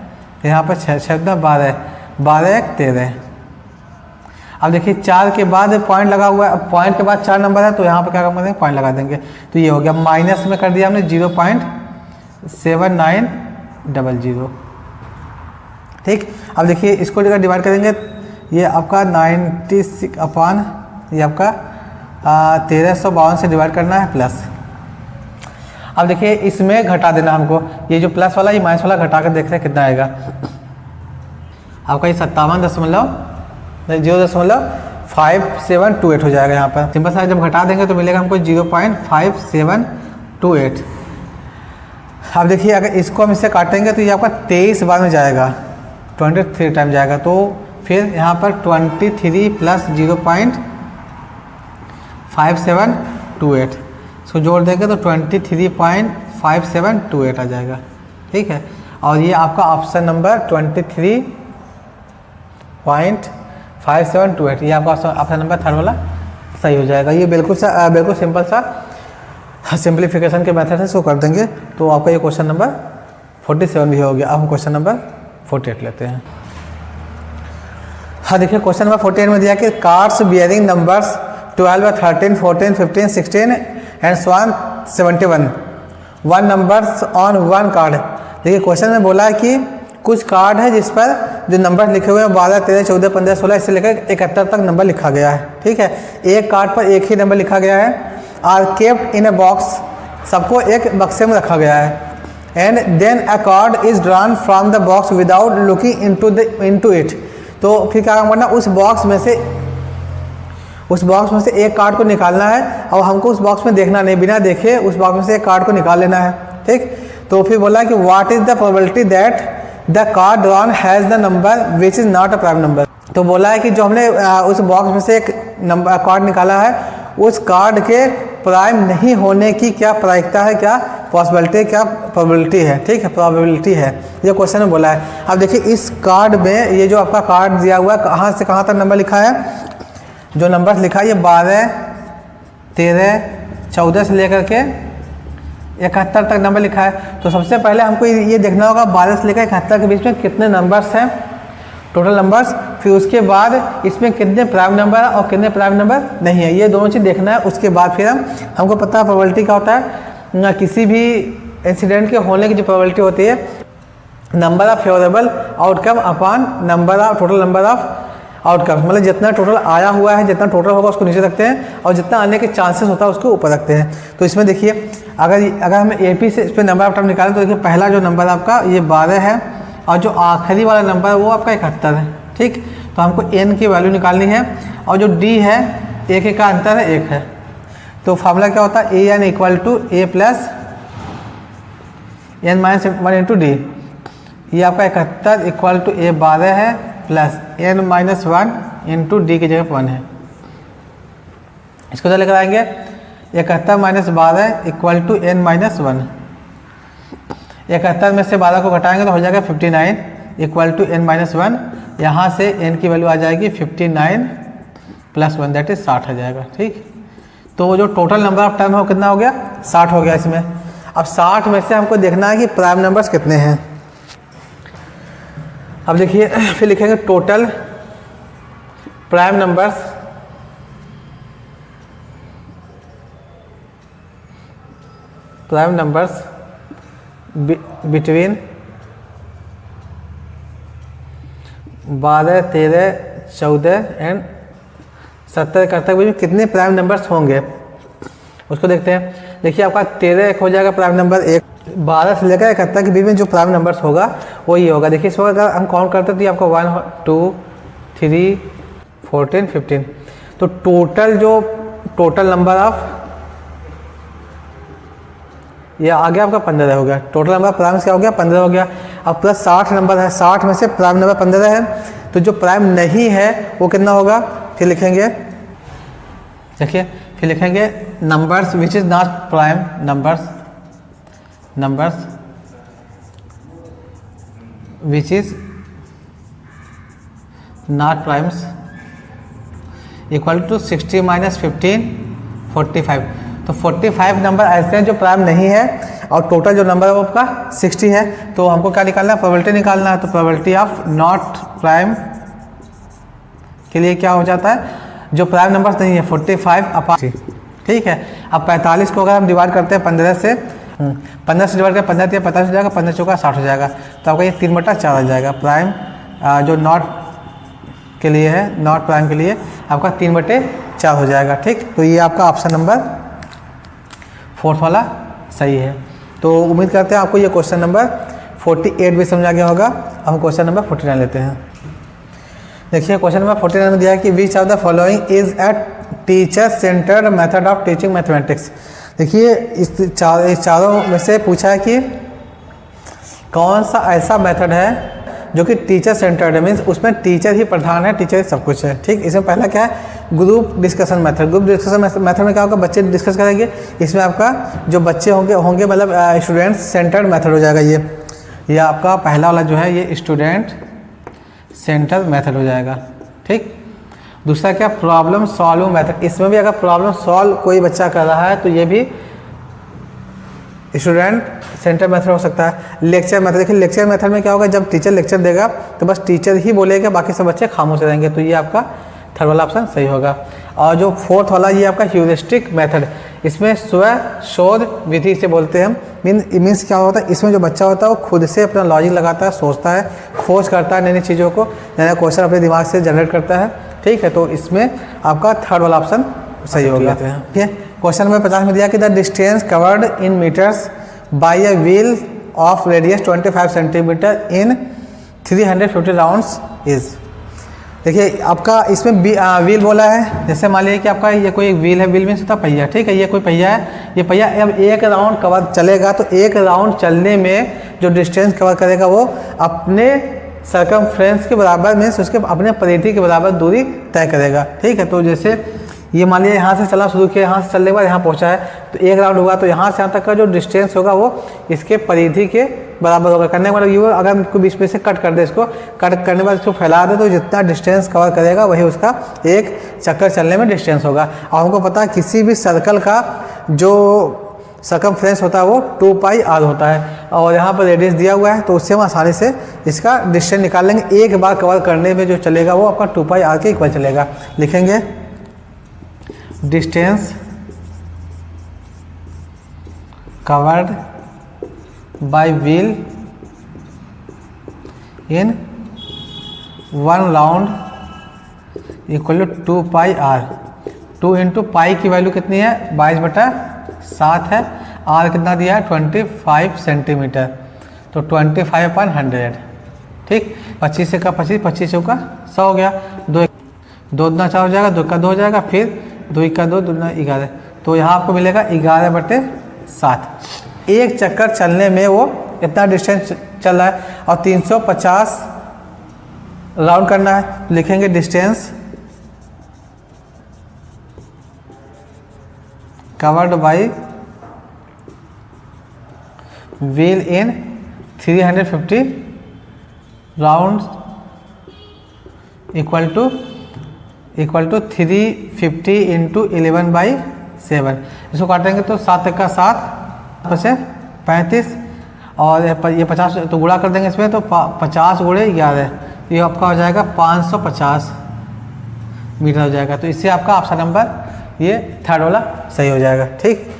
यहाँ पर 6 6 12, 12 1 13। अब देखिए 4 के बाद पॉइंट लगा हुआ है, अब पॉइंट के बाद 4 नंबर है, तो यहाँ पर क्या करेंगे, पॉइंट लगा देंगे, तो ये हो गया। माइनस में कर दिया हमने 0.7900। ठीक, अब देखिए इसको डिवाइड करेंगे, ये आपका 96 अपॉन ये आपका 1352 से डिवाइड करना है प्लस। अब देखिए इसमें घटा देना हमको, ये जो प्लस वाला ये माइनस वाला घटा कर देखते हैं कितना आएगा। आपका ये 0.5728 हो जाएगा। यहाँ पर सिंपल सा जब घटा देंगे तो मिलेगा हमको 0.5728। अब देखिए अगर इसको हम इससे काटेंगे तो ये आपका 23 बार में जाएगा, 23 टाइम जाएगा, तो फिर यहाँ पर 23 प्लस 0.5728 इसको जोड़ देंगे तो 23.5728 आ जाएगा। ठीक है, और ये आपका ऑप्शन नंबर 23.5728, ये आपका ऑप्शन नंबर 3 वाला सही हो जाएगा। ये बिल्कुल सिंपल सा सिंप्लीफिकेशन के मेथड से इसको कर देंगे, तो आपका ये क्वेश्चन नंबर 47 भी हो गया। अब हम क्वेश्चन नंबर 48 लेते हैं। हाँ देखिए क्वेश्चन नंबर 48 में दिया कि cards bearing numbers 12 13 14 15 16 and so on 71 one numbers on one card. देखिए क्वेश्चन में बोला है कि कुछ कार्ड है जिस पर जो नंबर लिखे हुए हैं 12, 13, 14, 15, 16 इससे लेकर 71 तक नंबर लिखा गया है। ठीक है, एक कार्ड पर एक ही नंबर लिखा गया है। Are kept in a box, सबको एक बक्से में रखा गया है। And then a card is drawn from the box without looking into it. तो फिर क्या करना, उस बॉक्स में से एक कार्ड को निकालना है और हमको उस बॉक्स में देखना नहीं, बिना देखे उस बॉक्स में से एक कार्ड को निकाल लेना है। ठीक, तो फिर बोला कि what is the probability that the card drawn has the number which is not a prime number. तो बोला है कि जो हमने उस बॉक्स में से एक नंबर कार्ड निकाला है, उस कार्ड के प्राइम नहीं होने की क्या प्रायिकता है, क्या पॉसिबिलिटी, क्या प्रोबेबिलिटी है। ठीक है, प्रोबेबिलिटी है, ये क्वेश्चन में बोला है। अब देखिए इस कार्ड में ये जो आपका कार्ड दिया हुआ है, कहाँ से कहाँ तक नंबर लिखा है, जो नंबर लिखा है ये 12, 13, 14 से लेकर के 71 तक नंबर लिखा है। तो सबसे पहले हमको ये देखना होगा 12 से लेकर 71 के बीच में कितने नंबर्स हैं, टोटल नंबर्स। फिर उसके बाद इसमें कितने प्राइम नंबर और कितने प्राइम नंबर नहीं है, ये दोनों चीज़ देखना है। उसके बाद फिर हमको पता है प्रोबेबिलिटी क्या होता है, किसी भी इंसिडेंट के होने की जो प्रोबेबिलिटी होती है, number of favourable outcome upon number of total number of outcome, मतलब जितना टोटल आया हुआ है, जितना टोटल होगा उसको नीचे रखते हैं और जितना आने के चांसेस होता है उसको ऊपर रखते हैं। तो इसमें देखिए अगर हम AP से इस पर नंबर ऑफ टर्म निकालें तो देखिए पहला जो नंबर आपका ये 12 है और जो आखिरी वाला नंबर है वो आपका 71 है। ठीक, तो हमको n की वैल्यू निकालनी है और जो d है एक का अंतर है 1 है। तो फार्मूला क्या होता है, an equal to a plus n minus 1 into D. ये आपका 71 इक्वल टू a 12 है plus n minus 1 into D की जगह 1 है। इसको क्या लेकर आएंगे, 71 minus 12 equal to n minus 1। 71 में से 12 को घटाएंगे तो हो जाएगा 59 इक्वल टू n माइनस 1। यहाँ से n की वैल्यू आ जाएगी 59 प्लस 1 दैट इज 60 आ जाएगा। ठीक, तो जो टोटल नंबर ऑफ टर्म है वो कितना हो गया, 60 हो गया इसमें। अब 60 में से हमको देखना है कि प्राइम नंबर्स कितने हैं। अब देखिए फिर लिखेंगे total prime numbers between 12, 13, 14 and 70 तक में कितने प्राइम नंबर्स होंगे उसको देखते हैं। देखिए आपका 13 एक हो जाएगा प्राइम नंबर, 12 से लेकर 71 के बीच में जो प्राइम नंबर्स होगा वो ये होगा। देखिए इसमें अगर हम काउंट करते हैं तो ये आपको 1, 2, 3, 14, 15। तो टोटल नंबर ऑफ ये आ गया आपका 15 हो गया। टोटल नंबर प्राइम्स क्या हो गया, 15 हो गया। अब प्लस 60 नंबर है, 60 में से प्राइम नंबर 15 है, तो जो प्राइम नहीं है वो कितना होगा, फिर लिखेंगे, देखिए फिर लिखेंगे numbers which is not prime, numbers which is not primes equal to 60 minus 15 45। तो 45 नंबर ऐसे हैं जो प्राइम नहीं है और टोटल जो नंबर है वो आपका 60 है। तो हमको क्या निकालना है, प्रोबेबिलिटी निकालना है। तो प्रोबेबिलिटी ऑफ नॉट प्राइम के लिए क्या हो जाता है, जो प्राइम नंबर्स नहीं है 45 अपॉन। ठीक है, अब 45 को अगर हम डिवाइड करते हैं 15 से, 15 से डिवाइड करें 15 3 50 हो जाएगा, 15 चौका 60 हो जाएगा। तो आपका ये 3/4 आ जाएगा। प्राइम जो नॉट के लिए है, नॉट प्राइम के लिए आपका 3/4 हो जाएगा। ठीक, तो ये आपका ऑप्शन नंबर 4 वाला सही है। तो उम्मीद करते हैं आपको ये क्वेश्चन नंबर 48 भी समझ आ गया होगा। अब हम क्वेश्चन नंबर 49 लेते हैं। देखिए क्वेश्चन नंबर 49 में दिया है कि which of the following is a teacher centred method of teaching mathematics. देखिए इस चारों में से पूछा है कि कौन सा ऐसा मेथड है जो कि टीचर सेंटर्ड है, मीन्स उसमें टीचर ही प्रधान है, टीचर ही सब कुछ है। ठीक, इसमें पहला क्या है, group discussion method. Group discussion method में क्या होगा, बच्चे डिस्कस करेंगे। इसमें आपका जो बच्चे होंगे मतलब स्टूडेंट्स सेंटर्ड मेथड हो जाएगा। ये आपका पहला वाला जो है ये स्टूडेंट सेंटर मेथड हो जाएगा। ठीक, दूसरा क्या, प्रॉब्लम सॉल्विंग मेथड। इसमें भी अगर प्रॉब्लम सॉल्व कोई बच्चा कर रहा है तो ये भी स्टूडेंट सेंटर मेथड हो सकता है। लेक्चर मेथड, देखिए लेक्चर मेथड में क्या होगा, जब टीचर लेक्चर देगा तो बस टीचर ही बोलेगा, बाकी सब बच्चे खामोश रहेंगे। तो ये आपका थर्ड वाला ऑप्शन सही होगा। और जो फोर्थ वाला ये आपका ह्यूरिस्टिक मेथड, इसमें स्व शोध विधि से बोलते हैं हम, मीन्स क्या होता है, इसमें जो बच्चा होता है वो खुद से अपना लॉजिक लगाता है, सोचता है, खोज करता है नई नई चीज़ों को, नया क्वेश्चन अपने दिमाग से जनरेट करता है। ठीक है, तो इसमें आपका थर्ड वाला ऑप्शन सही होगा। ठीक है, क्वेश्चन नंबर 50 में दिया कि the distance covered in metres by a wheel of radius 25 centimetre in 350 rounds is. देखिए आपका इसमें व्हील बोला है, जैसे मान लीजिए कि आपका ये कोई एक व्हील है, व्हील मीन्स होता है पहिया। ठीक है, ये कोई पहिया है, ये पहिया अब एक राउंड कवर चलेगा तो एक राउंड चलने में जो डिस्टेंस कवर करेगा वो अपने सर्कमफ्रेंस के बराबर मीन्स उसके अपने परिधि के बराबर दूरी तय करेगा। ठीक है, तो जैसे ये मान लीजिए यहाँ से चला शुरू किया, यहाँ से चलने के बाद यहाँ पहुँचा है तो एक राउंड हुआ, तो यहाँ से यहाँ तक का जो डिस्टेंस होगा वो इसके परिधि के बराबर होगा। करने का मतलब ये अगर हमको बीच में से कट कर दे, इसको कट करने के बाद इसको फैला दे तो जितना डिस्टेंस कवर करेगा वही उसका एक चक्कर चलने में डिस्टेंस होगा। और हमको पता है किसी भी सर्कल का जो सर्कमफ्रेंस होता है वो 2 पाई आर होता है, और यहाँ पर रेडियस दिया हुआ है तो उससे हम आसानी से इसका डिस्टेंस निकाल लेंगे। एक बार कवर करने में जो चलेगा वो आपका 2 पाई आर के इक्वल चलेगा। लिखेंगे distance covered by wheel in 1 round equal to 2 pi R. 2 into pi की वैल्यू कितनी है 22/7 है, आर कितना दिया है 25 सेंटीमीटर, तो 25/100। ठीक, 25 से का 25, 25 का 100 हो गया, 2 दूना 4 हो जाएगा, 2 का 2 हो जाएगा, फिर 2 का 2 दूना 11, तो यहाँ आपको मिलेगा 11/7। एक चक्कर चलने में वो इतना डिस्टेंस चल रहा है और 350 राउंड करना है। लिखेंगे distance covered by wheel in 350 round equal to 350 into 11/7। इसको काटेंगे तो 7 का 7 बचे 35, और ये 50 तो गुणा कर देंगे इसमें, तो 50 गुणे 11 ये आपका हो जाएगा 550 मीटर हो जाएगा। तो इससे आपका ऑप्शन नंबर ये थर्ड वाला सही हो जाएगा। ठीक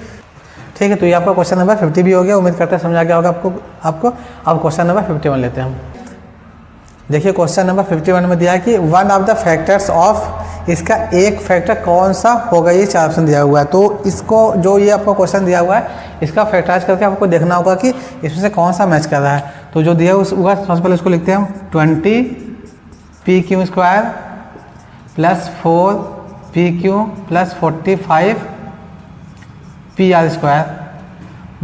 है, तो ये आपका क्वेश्चन नंबर 50 भी हो गया। उम्मीद करते हैं समझ आ गया होगा आपको। अब क्वेश्चन नंबर 51 लेते हैं हम। देखिए क्वेश्चन नंबर 51 में दिया है कि one of the factors of, इसका एक फैक्टर कौन सा होगा, ये 4 ऑप्शन दिया हुआ है। तो इसको जो ये आपको क्वेश्चन दिया हुआ है इसका फैक्टराइज करके आपको देखना होगा कि इसमें से कौन सा मैच कर रहा है। तो जो दिया हुआ सबसे पहले इसको लिखते हैं हम 20 PQ² plus 4PQ plus 45 PR²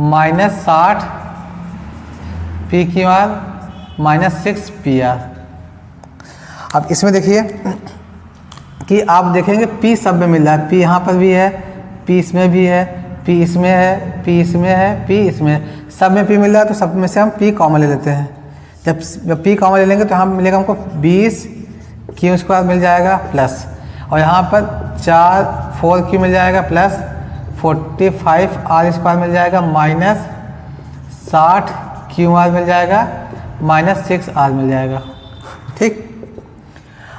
minus 60 PQR minus 6 PR। अब इसमें देखिए कि आप देखेंगे P सब में मिल रहा है, P यहाँ पर भी है, P इसमें भी है, P इसमें है, P इसमें है, P इसमें, सब में P मिल रहा है, तो सब में से हम P कॉमन ले लेते हैं। जब P कॉमन ले लेंगे तो यहाँ मिलेगा हमको 20 Q² मिल जाएगा प्लस, और यहाँ पर 4Q मिल जाएगा प्लस 45 R² मिल जाएगा माइनस 60 QR मिल जाएगा माइनस 6R मिल जाएगा। ठीक,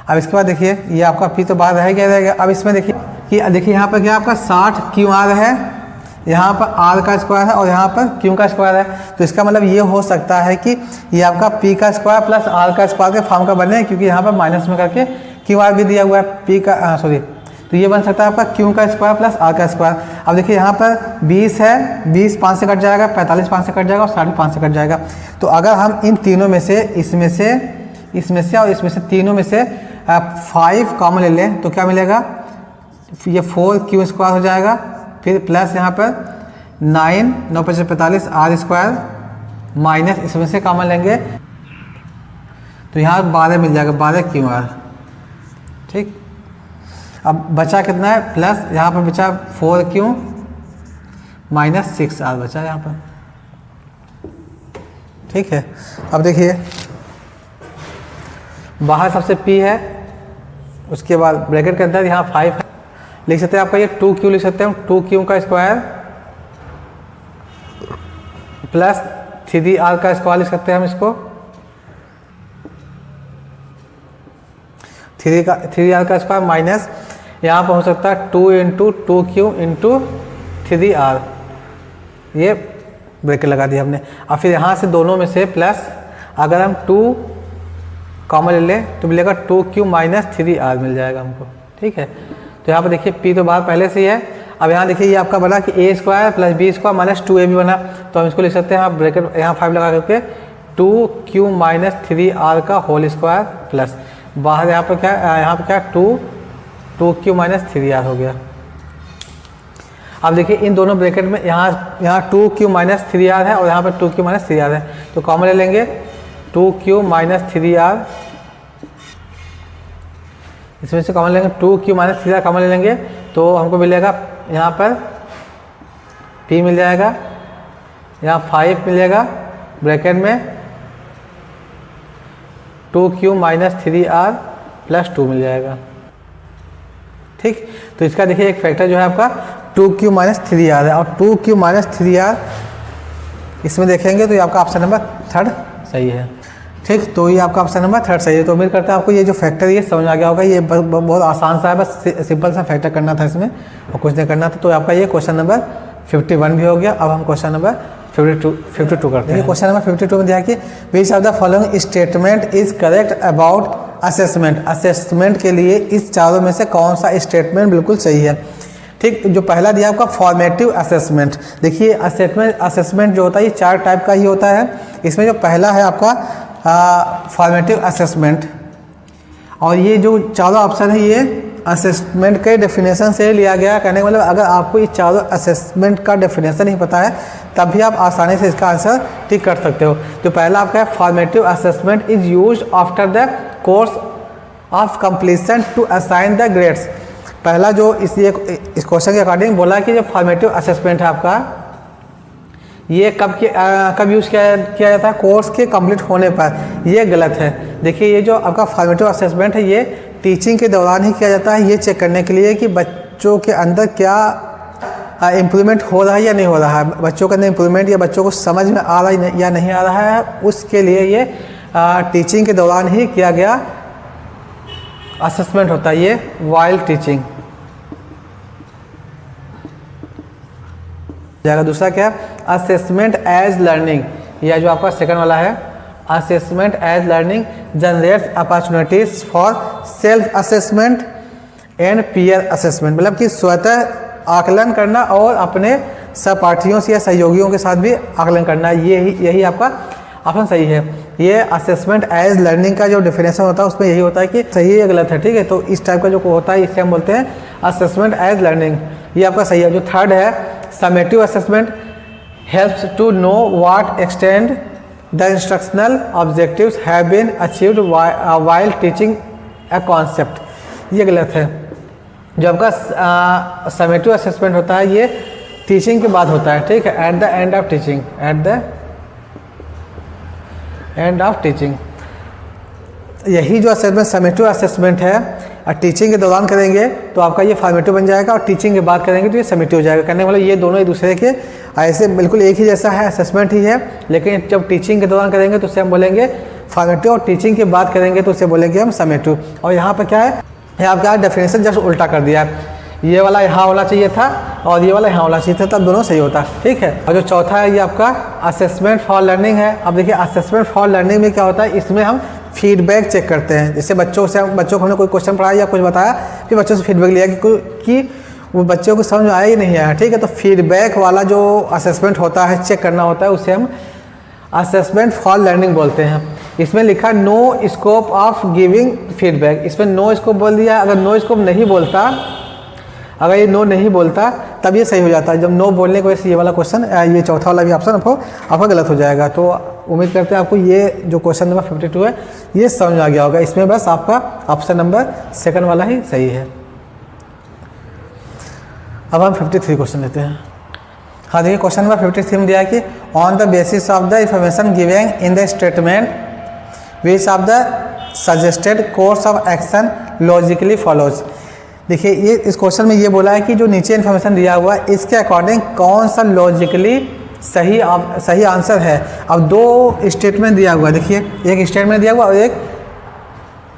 अब इसके बाद देखिए ये आपका P तो बाहर रहेगा। अब इसमें देखिए कि यहाँ पर क्या आपका 60 QR है, यहाँ पर R का स्क्वायर है और यहाँ पर Q का स्क्वायर है। तो इसका मतलब ये हो सकता है कि ये आपका P का स्क्वायर प्लस R का स्क्वायर के फॉर्म का बने, क्योंकि यहाँ पर माइनस में करके QR भी दिया हुआ है P का तो ये बन सकता है आपका Q का स्क्वायर प्लस R का स्क्वायर। अब देखिए यहाँ पर 20 है, 20 5 से कट जाएगा, 45 5 से कट जाएगा और 5.5 से कट जाएगा। तो अगर हम इन तीनों में से इसमें से और इसमें से तीनों में से 5 कॉमन ले लें तो क्या मिलेगा, ये 4Q² हो जाएगा, फिर प्लस यहाँ पर 9 9 5 45 R² माइनस इसमें से कॉमन लेंगे तो यहाँ 12 मिल जाएगा, 12 QR। ठीक, अब बचा कितना है प्लस, यहाँ पर बचा 4Q माइनस 6R बचा यहाँ पर। ठीक है, अब देखिए बाहर सबसे P है, उसके बाद ब्रैकेट के अंदर यहाँ 5 है, लिख सकते हैं आपका ये 2Q लिख सकते हैं हम, 2Q का स्क्वायर प्लस 3R का स्क्वायर लिख सकते हैं हम इसको, 3R का स्क्वायर माइनस यहाँ पर हो सकता है 2 इंटू 2Q इंटू 3R, ये ब्रैकेट लगा दिया हमने। और फिर यहाँ से दोनों में से प्लस, अगर हम 2 कॉमन ले लें तो मिलेगा 2q माइनस 3r मिल जाएगा हमको, ठीक है। तो यहाँ पर देखिए p तो बाहर पहले से ही है। अब यहाँ देखिए ये आपका बना कि a square plus b square minus 2ab बना, तो हम इसको लिख सकते हैं आप ब्रैकेट यहाँ 5 लगा करके 2q माइनस 3r का होल स्क्वायर प्लस बाहर यहाँ पर क्या 2q माइनस 3r हो गया। अब देखिए इन दोनों ब्रैकेट में यहाँ 2q माइनस 3r है और यहाँ पर 2q माइनस 3r है, तो कॉमन ले लेंगे 2q माइनस 3r, इसमें से कॉमन लेंगे 2q माइनस 3r कॉमन ले लेंगे तो हमको मिलेगा यहाँ पर p मिल जाएगा, यहाँ 5 मिलेगा ब्रैकेट में 2q माइनस 3r प्लस 2 मिल जाएगा, ठीक। तो इसका देखिए एक फैक्टर जो है आपका 2q माइनस 3r है और 2q माइनस 3r इसमें देखेंगे तो ये आपका ऑप्शन नंबर 3 सही है, ठीक। तो ये आपका ऑप्शन नंबर 3 सही है। तो उम्मीद करते हैं आपको ये जो फैक्टर ये समझ आ गया होगा। ये बहुत आसान सा है, बस सिंपल सा फैक्टर करना था इसमें और कुछ नहीं करना था। तो आपका ये क्वेश्चन नंबर 51 भी हो गया। अब हम क्वेश्चन नंबर 52 करते हैं। क्वेश्चन नंबर 52 में दिया कि which of the following statement is correct about assessment. Assessment के लिए इस चारों में से कौन सा स्टेटमेंट बिल्कुल सही है, ठीक। जो पहला दिया आपका फॉर्मेटिव असेसमेंट। देखिए असेसमेंट जो होता है ये 4 टाइप का ही होता है। इसमें जो पहला है आपका फॉर्मेटिव असेसमेंट, और ये जो चारों ऑप्शन है ये असेसमेंट के डेफिनेशन से लिया गया। कहने का मतलब अगर आपको ये चारों असेसमेंट का डेफिनेशन नहीं पता है तब भी आप आसानी से इसका आंसर टिक कर सकते हो। तो पहला आपका है formative assessment is used after the course of completion to assign the grades. पहला जो इस क्वेश्चन के अकॉर्डिंग बोला कि जो फॉर्मेटिव असेसमेंट है आपका ये कब यूज़ किया जाता है, कोर्स के कंप्लीट होने पर। ये गलत है। देखिए ये जो आपका फॉर्मेटिव असेसमेंट है ये टीचिंग के दौरान ही किया जाता है, ये चेक करने के लिए कि बच्चों के अंदर क्या इम्प्रूवमेंट हो रहा है या नहीं हो रहा है, बच्चों के अंदर इम्प्रूवमेंट या बच्चों को समझ में आ रहा है या नहीं आ रहा है, उसके लिए ये टीचिंग के दौरान ही किया गया असेसमेंट होता है, ये वाइल टीचिंग जाएगा। दूसरा क्या है असेसमेंट एज लर्निंग, यह जो आपका सेकंड वाला है assessment as learning generates opportunities for self assessment and peer assessment. मतलब कि स्वतः आकलन करना और अपने सहपाठियों से या सहयोगियों के साथ भी आकलन करना, यही आपका ऑप्शन सही है। ये असेसमेंट एज लर्निंग का जो डेफिनेशन होता है उसमें यही होता है कि सही या गलत है, ठीक है। तो इस टाइप का जो होता है इसे हम बोलते हैं असेसमेंट एज लर्निंग, ये आपका सही है। जो थर्ड है summative assessment helps to know what extend the instructional objectives have been achieved while teaching a concept, ये गलत है। जो आपका समेटिव असेसमेंट होता है ये टीचिंग के बाद होता है, ठीक है, at the end of teaching, at the end of teaching. यही जो असेसमेंट समेटिव असेसमेंट है और टीचिंग के दौरान करेंगे तो आपका ये फॉर्मेटिव बन जाएगा और टीचिंग के बाद करेंगे तो ये समेटिव हो जाएगा। करने वाले ये दोनों एक दूसरे के ऐसे बिल्कुल एक ही जैसा है, असेसमेंट ही है, लेकिन जब टीचिंग के दौरान करेंगे तो उसे हम बोलेंगे फॉर्मेटिव और टीचिंग के बाद करेंगे तो उसे बोलेंगे हम समेटिव। और यहाँ पर क्या है, यहाँ क्या डेफिनेशन जस्ट उल्टा कर दिया है, ये वाला यहाँ होना चाहिए था और ये वाला यहाँ होना चाहिए था, तब दोनों सही होता, ठीक है। और जो चौथा है ये आपका असेसमेंट फॉर लर्निंग है। अब देखिए असेसमेंट फॉर लर्निंग में क्या होता है, इसमें हम फीडबैक चेक करते हैं। जैसे बच्चों को हमने कोई क्वेश्चन पढ़ाया या कुछ बताया फिर बच्चों से फीडबैक लिया कि वो बच्चों को समझ में आया या नहीं आया, ठीक है। तो फीडबैक वाला जो असेसमेंट होता है, चेक करना होता है, उसे हम असेसमेंट फॉर लर्निंग बोलते हैं। इसमें लिखा no scope of giving feedback, इसमें नो स्कोप बोल दिया। अगर नो स्कोप नहीं बोलता, अगर ये नो नहीं बोलता तब ये सही हो जाता है। जब नो बोलने की वजह से ये वाला क्वेश्चन, ये चौथा वाला भी ऑप्शन आपका गलत हो जाएगा। तो उम्मीद करते हैं आपको ये जो क्वेश्चन नंबर 52 है ये समझ आ गया होगा। इसमें बस आपका ऑप्शन नंबर सेकंड वाला ही सही है। अब हम 53 क्वेश्चन लेते हैं। हाँ देखिए क्वेश्चन नंबर 53 में दिया है कि on the basis of the information given in the statement which of the suggested course of action logically follows. देखिए ये इस क्वेश्चन में ये बोला है कि जो नीचे इन्फॉर्मेशन दिया हुआ है इसके अकॉर्डिंग कौन सा लॉजिकली सही आंसर है। अब दो स्टेटमेंट दिया हुआ है, देखिए एक स्टेटमेंट दिया हुआ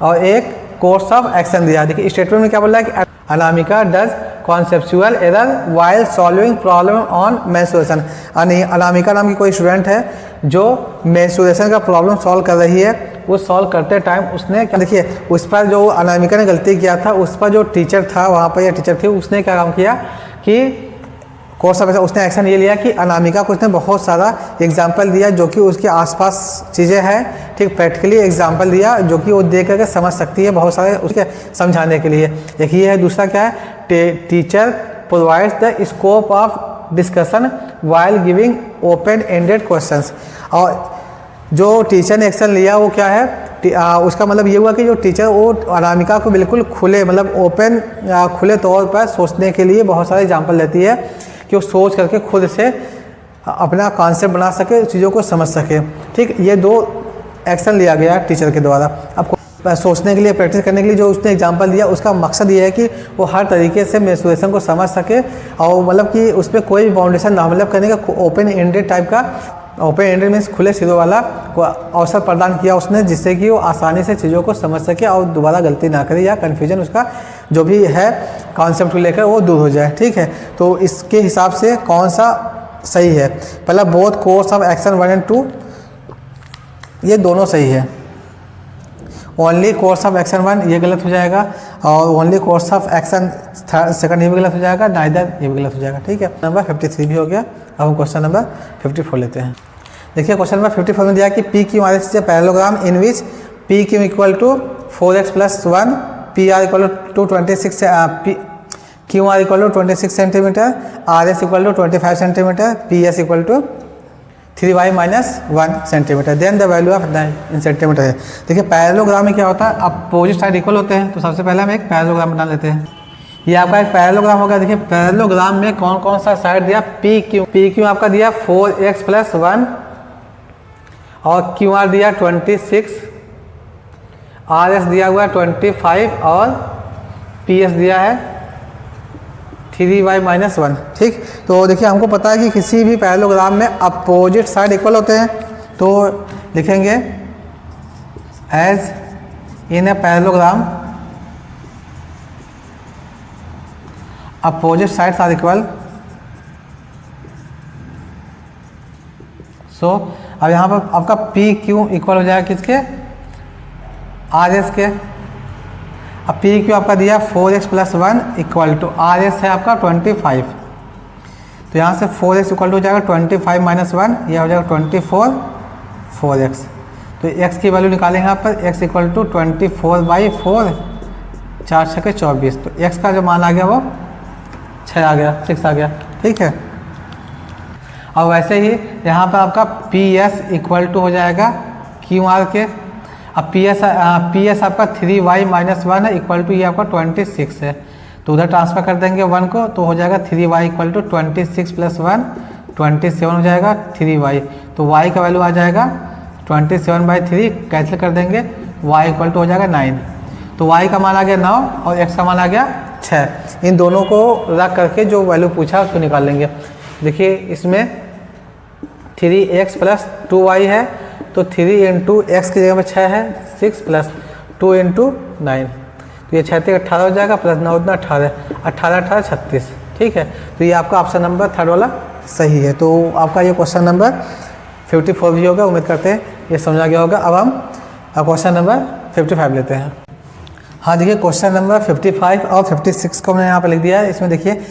और एक कोर्स ऑफ एक्शन दिया है। देखिए स्टेटमेंट में क्या बोला है कि Anamika does conceptual error while solving problem on menstruation. Anamika नाम की कोई स्टूडेंट है जो मेंस्ट्रुएशन का प्रॉब्लम सॉल्व कर रही है। वो सॉल्व करते टाइम उसने क्या, देखिए उस पर जो अनामिका ने गलती किया था, उस पर जो टीचर था वहाँ पर, या टीचर थी, उसने क्या काम किया कि कोर्स ऑफ उसने एक्शन ये लिया कि अनामिका को उसने बहुत सारा एग्जाम्पल दिया जो कि उसके आसपास चीज़ें हैं, ठीक, प्रैक्टिकली एग्जाम्पल दिया जो कि वो देख करके समझ सकती है, बहुत सारे उसके समझाने के लिए। एक ये है। दूसरा क्या है, teacher provides the scope of discussion while giving open ended questions. और जो टीचर ने एक्शन लिया वो क्या है, उसका मतलब ये हुआ कि जो टीचर वो अनामिका को बिल्कुल खुले, मतलब ओपन, खुले तौर पर सोचने के लिए बहुत सारे एग्जाम्पल देती है कि वो सोच करके खुद से अपना कॉन्सेप्ट बना सके, चीज़ों को समझ सके, ठीक। ये दो एक्शन लिया गया टीचर के द्वारा। अब सोचने के लिए, प्रैक्टिस करने के लिए जो उसने एग्जांपल दिया, उसका मकसद ये है कि वो हर तरीके से मेंस्ट्रुएशन को समझ सके और मतलब कि उस पर कोई बाउंडेशन ना, मतलब करने का ओपन एंडेड टाइप का, ओपन एंडेड मीन्स खुले सिरों वाला को अवसर प्रदान किया उसने, जिससे कि वो आसानी से चीज़ों को समझ सके और दोबारा गलती ना करे या कन्फ्यूजन उसका जो भी है कॉन्सेप्ट को लेकर वो दूर हो जाए, ठीक है। तो इसके हिसाब से कौन सा सही है, पहला बोथ कोर्स ऑफ एक्शन 1 और 2, ये दोनों सही है। ओनली कोर्स ऑफ एक्शन 1 ये गलत हो जाएगा, और only course of action second ये भी गलत हो जाएगा, नाइदर ये भी गलत हो जाएगा, ठीक है। नंबर 53 भी हो गया। अब हम क्वेश्चन नंबर 54 लेते हैं। देखिए क्वेश्चन नंबर 54 में दिया कि P Q R S parallelogram in which P Q equal to 4x + 1, P R equal to 26, Q R equal to 26 centimetre, R S equal to 25 centimetre, P S equal to 3y - 1 centimetre, then the value of in centimetre है। देखिए parallelogram में क्या होता है, opposite side equal होते हैं, तो सबसे पहले हम एक पैरेललोग्राम बना लेते हैं। ये आपका एक पैरेललोग्राम होगा। देखिए पैरेललोग्राम में कौन कौन सा साइड दिया, पी क्यू आपका दिया 4x + 1 और क्यू आर दिया 26, आर एस दिया हुआ 25 और पी एस दिया है 3y - 1, ठीक। तो देखिए हमको पता है कि किसी भी पैरेललोग्राम में अपोजिट साइड इक्वल होते हैं, तो लिखेंगे as in a parallelogram opposite sides are equal. So अब यहाँ पर आपका पी क्यू इक्वल हो जाएगा किसके, आर एस के। अब पी क्यू आपका दिया 4x + 1 equal to R S है आपका 25, तो यहाँ से 4x इक्वल टू हो जाएगा 25 - 1, यह हो जाएगा 24 4x। तो x की वैल्यू निकालेंगे यहाँ पर, x इक्वल टू 24/4, 4 × 6 = 24, तो x का जो मान आ गया वो 6 आ गया, 6 आ गया, ठीक है। और वैसे ही यहाँ पर आपका पी एस इक्वल टू हो जाएगा क्यू आर के। अब पी एस आपका 3y - 1 है इक्वल टू ये आपका 26 है, तो उधर ट्रांसफर कर देंगे 1 को, तो हो जाएगा 3y इक्वल टू 26 + 1 27 हो जाएगा 3y, तो y का वैल्यू आ जाएगा 27/3, कैंसिल कर देंगे, y इक्वल टू हो जाएगा 9, तो y का मान आ गया 9 और x का मान आ गया 6। इन दोनों को रख करके जो वैल्यू पूछा उसको निकाल लेंगे। देखिए इसमें 3x + 2y है, तो 3 × x की जगह में 6 है, 6 + 2 × 9, तो ये 6 × 18 हो जाएगा, प्लस 9 × 18, 18 × 36, ठीक है। तो ये आपका ऑप्शन नंबर 3 वाला सही है। तो आपका ये क्वेश्चन नंबर 54 भी होगा। उम्मीद करते हैं ये समझा गया होगा। अब हम क्वेश्चन नंबर 55 लेते हैं। हाँ देखिए क्वेश्चन नंबर 55 और 56 को मैंने यहाँ पर लिख दिया है। इसमें देखिए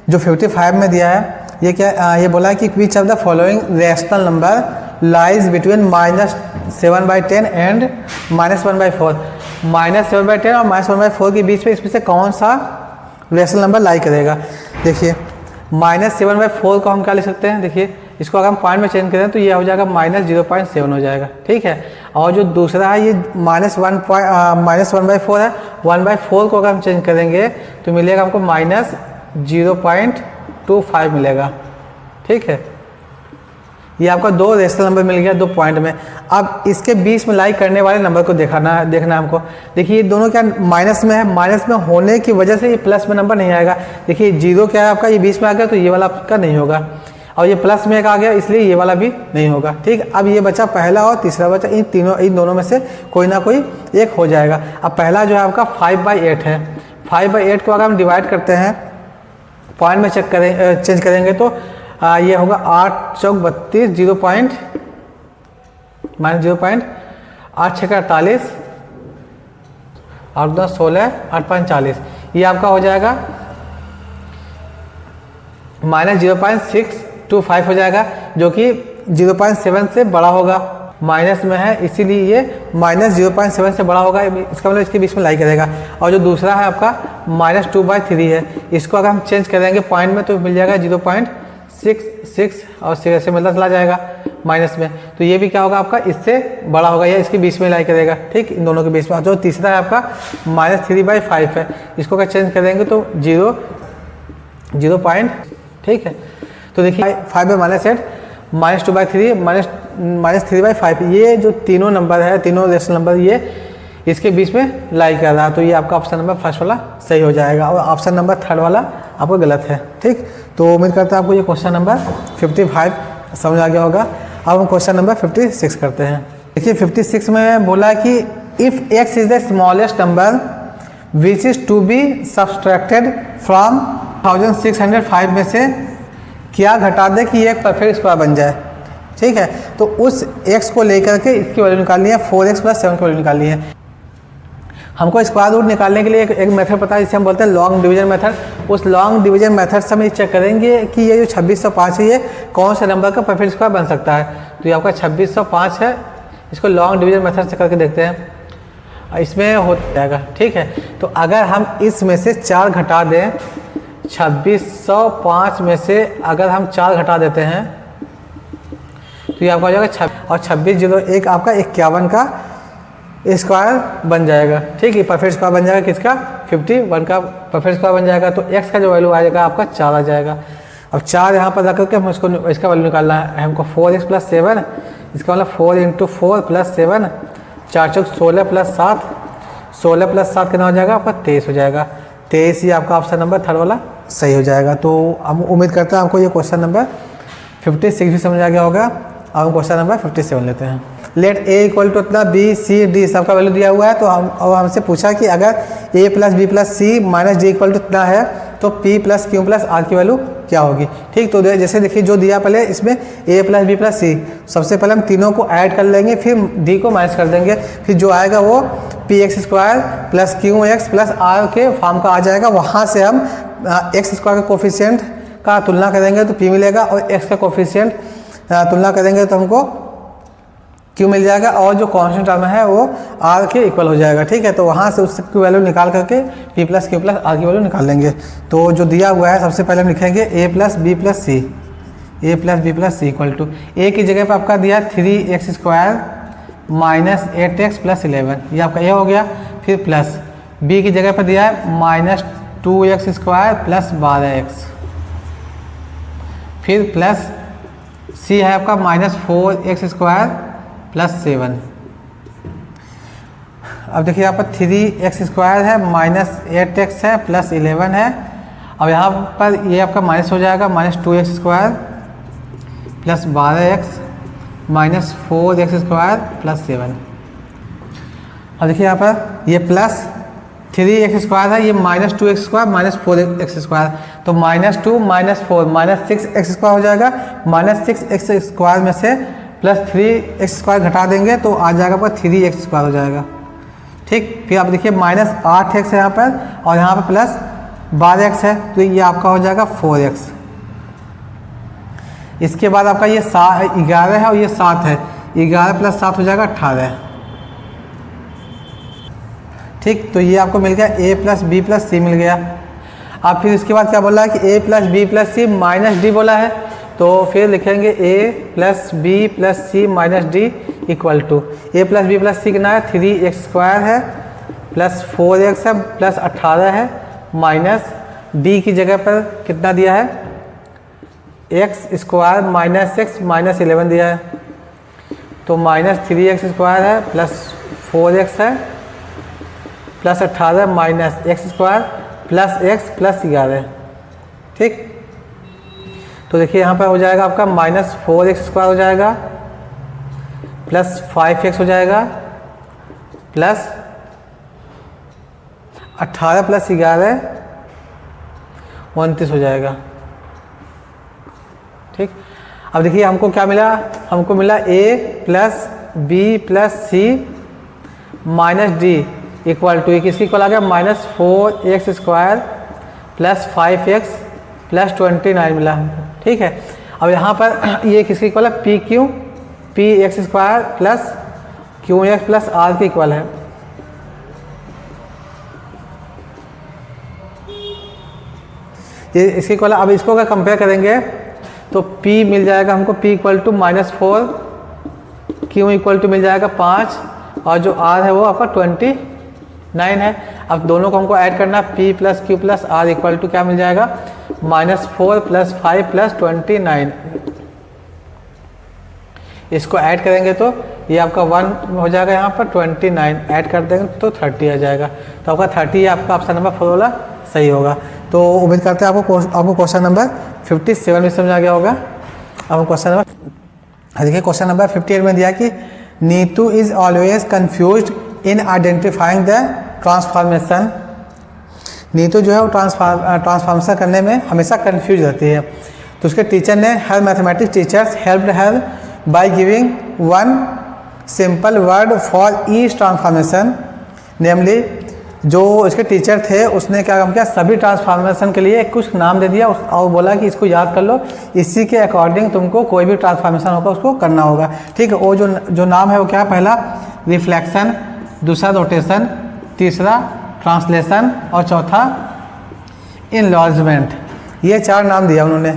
जो 55 में दिया है ये क्या, ये बोला है कि which of the following rational number lies between -7/10 and -1/4। -7/10 और -1/4 के बीच में इसमें से कौन सा रेशनल नंबर लाई करेगा। देखिए -7/4 को हम क्या लिख सकते हैं, देखिए इसको अगर हम पॉइंट में चेंज करें तो ये हो जाएगा -0.7 हो जाएगा, ठीक है। और जो दूसरा है ये -1/4 है, 1/4 को अगर हम चेंज करेंगे तो मिलेगा हमको -0.25 मिलेगा, ठीक है। ये आपका दो रेशनल नंबर मिल गया 2 पॉइंट में। अब इसके बीच में लाई करने वाले नंबर को देखना है हमको। देखिए ये दोनों क्या माइनस में है, माइनस में होने की वजह से ये प्लस में नंबर नहीं आएगा। देखिए 0 क्या है आपका, ये बीच में आ गया तो ये वाला आपका नहीं होगा, और ये प्लस में एक आ गया इसलिए ये वाला भी नहीं होगा, ठीक। अब ये बचा पहला और तीसरा बचा, इन दोनों में से कोई ना कोई एक हो जाएगा। अब पहला जो है आपका 5/8 है, 5/8 को अगर हम डिवाइड करते हैं पॉइंट में चेंज करेंगे तो ये होगा 8 चौक 32, 0 पॉइंट माइनस 0 8 6 48, 8 10 16, 8 5 40, ये आपका हो जाएगा माइनस 0.625 हो जाएगा, जो कि 0.7 से बड़ा होगा। माइनस में है इसीलिए ये माइनस 0.7 से बड़ा होगा, इसका मतलब इसके बीच में लाई करेगा। और जो दूसरा है आपका -2/3 है, इसको अगर हम चेंज करेंगे पॉइंट में तो मिल जाएगा 0.66 और 6 से मिलता चला जाएगा माइनस में, तो ये भी क्या होगा आपका इससे बड़ा होगा या इसके बीच में लाई करेगा। ठीक, इन दोनों के बीच में। जो तीसरा है आपका -3/5 है, इसको अगर चेंज करेंगे तो 0 पॉइंट। ठीक है, तो देखिए 5 बाई -8 -2/3 -3/5, ये जो तीनों नंबर है, तीनों रेशनल नंबर, ये इसके बीच में लाई कर रहा है, तो ये आपका ऑप्शन नंबर फर्स्ट वाला सही हो जाएगा और ऑप्शन नंबर थर्ड वाला आपको गलत है। ठीक, तो उम्मीद करता है आपको ये क्वेश्चन नंबर 55 समझ आ गया होगा। अब हम क्वेश्चन नंबर 56 करते हैं। देखिए 56 में बोला कि if x is the smallest number which is to be subtracted from 1605 में से क्या घटा दे कि ये एक परफेक्ट स्क्वायर बन जाए। ठीक है, तो उस x को लेकर के इसकी वैल्यू निकालनी है, 4x + 7 की वैल्यू निकालनी है। हमको स्क्वायर रूट निकालने के लिए एक मेथड पता है जिसे हम बोलते हैं लॉन्ग डिवीजन मेथड। उस लॉन्ग डिवीजन मेथड से हम ये चेक करेंगे कि ये जो 2605 है ये कौन से नंबर का परफेक्ट स्क्वायर बन सकता है। तो ये आपका 2605 है, इसको लॉन्ग डिवीजन मेथड से करके देखते हैं, इसमें हो जाएगा। ठीक है, तो अगर हम इसमें से 4 घटा दें, 2605 में से अगर हम 4 घटा देते हैं तो ये आपका हो जाएगा और 2601 आपका 51 का स्क्वायर बन जाएगा। ठीक है, परफेक्ट स्क्वायर बन जाएगा किसका, 51 का परफेक्ट स्क्वायर बन जाएगा। तो x का जो वैल्यू आ जाएगा आपका 4 आ जाएगा। अब 4 यहाँ पर रख करके हम इसका वैल्यू निकालना है हमको। 4x + 7, इसका मतलब 4 × 4 + 7, 4 चौक 16 + 7, 16 + 7 कितना हो जाएगा आपका 23 हो जाएगा। 23 ही आपका ऑप्शन नंबर थर्ड वाला सही हो जाएगा। तो हम उम्मीद करते हैं आपको ये क्वेश्चन नंबर 56 भी समझ आ गया होगा। अब हम क्वेश्चन नंबर 57 लेते हैं। लेट a इक्वल टू इतना b c d सबका वैल्यू दिया हुआ है, तो हमसे पूछा कि अगर a + b + c - d equal to इतना है तो p + q + r की वैल्यू क्या होगी। ठीक, तो जैसे देखिए जो दिया पहले इसमें a + b + c, सबसे पहले हम तीनों को ऐड कर लेंगे, फिर d को माइनस कर देंगे, फिर जो आएगा वो px² + qx + r के फॉर्म का आ जाएगा। वहाँ से हम x² का कोफिशिएंट का तुलना करेंगे तो p मिलेगा और x का कोफिशिएंट तुलना करेंगे तो हमको q मिल जाएगा और जो कांस्टेंट टर्म है वो r के इक्वल हो जाएगा। ठीक है, तो वहाँ से उसकी वैल्यू निकाल करके p + q + r की वैल्यू निकाल लेंगे। तो जो दिया हुआ है सबसे पहले हम लिखेंगे a + b + c, a + b + c equal to a की जगह पर आपका दिया 3x² - 8x + 11, ये आपका a हो गया। फिर प्लस b की जगह पर दिया है -2x² + 12x, फिर प्लस c है आपका -4x² + 7। अब देखिए यहाँ पर 3x² है, -8x है, + 11 है। अब यहाँ पर ये आपका माइनस हो जाएगा, -2x² + 12x -4x² + 7। अब देखिए यहाँ पर ये प्लस 3x² है, ये -2x² -4x², तो -2 -4 -6x² हो जाएगा। -6x² में से +3x² घटा देंगे तो आ जाएगा आपका 3x² हो जाएगा। ठीक, फिर आप देखिए -8x है यहाँ पर और यहाँ पर +12x है, तो ये आपका हो जाएगा 4x। इसके बाद आपका ये 11 है और ये 7 है, 11 + 7 हो जाएगा 18। ठीक, तो ये आपको मिल गया a + b + c मिल गया। अब फिर इसके बाद क्या बोला है कि a + b + c -d बोला है, तो फिर लिखेंगे a + b + c - d equal to a + b + c कितना है 3x² है +4x है +18 है माइनस d की जगह पर कितना दिया है x² - x -11 दिया है, तो -3x² है +4x है +18 -x² +x +11। ठीक, तो देखिए यहाँ पर हो जाएगा आपका -4x² हो जाएगा +5x हो जाएगा +18 + 11 29 हो जाएगा। ठीक, अब देखिए हमको क्या मिला, हमको मिला a plus B plus C minus D equal to, किसकी इक्वल आ गया, -4x² प्लस 5x प्लस 29 मिला हमको। ठीक है, अब यहाँ पर ये किसकी इक्वल है, P X square plus Q X plus R की इक्वल है। ये इसकी इक्वल है। अब इसको अगर कंपेयर करेंगे तो P मिल जाएगा हमको, P equal to -4, Q equal to मिल जाएगा 5 और जो R है वो आपका 29 है। अब दोनों को हमको ऐड करना, P plus Q plus R equal to क्या मिल जाएगा, -4 प्लस 5 प्लस 29। इसको ऐड करेंगे तो ये आपका 1 हो जाएगा, यहाँ पर 29 ऐड कर देंगे तो 30 आ जाएगा। तो आपका 30 आपका ऑप्शन नंबर 4 वाला सही होगा। तो उम्मीद करते हैं आपको क्वेश्चन नंबर 57 में समझ आ गया होगा। अब क्वेश्चन नंबर देखिए, क्वेश्चन नंबर 58 में दिया कि Neetu is always confused in identifying the transformation. Neetu जो है वो ट्रांसफॉर्मेशन करने में हमेशा कंफ्यूज रहती है। तो उसके टीचर ने, her mathematics teachers helped her by giving one simple word for each transformation. Namely जो इसके टीचर थे उसने क्या काम किया, सभी ट्रांसफॉर्मेशन के लिए कुछ नाम दे दिया और बोला कि इसको याद कर लो, इसी के अकॉर्डिंग तुमको कोई भी ट्रांसफॉर्मेशन होगा उसको करना होगा। ठीक है, वो जो नाम है वो क्या है, पहला रिफ्लेक्शन, दूसरा रोटेशन, तीसरा ट्रांसलेशन और चौथा इनलार्जमेंट। ये 4 नाम दिया उन्होंने।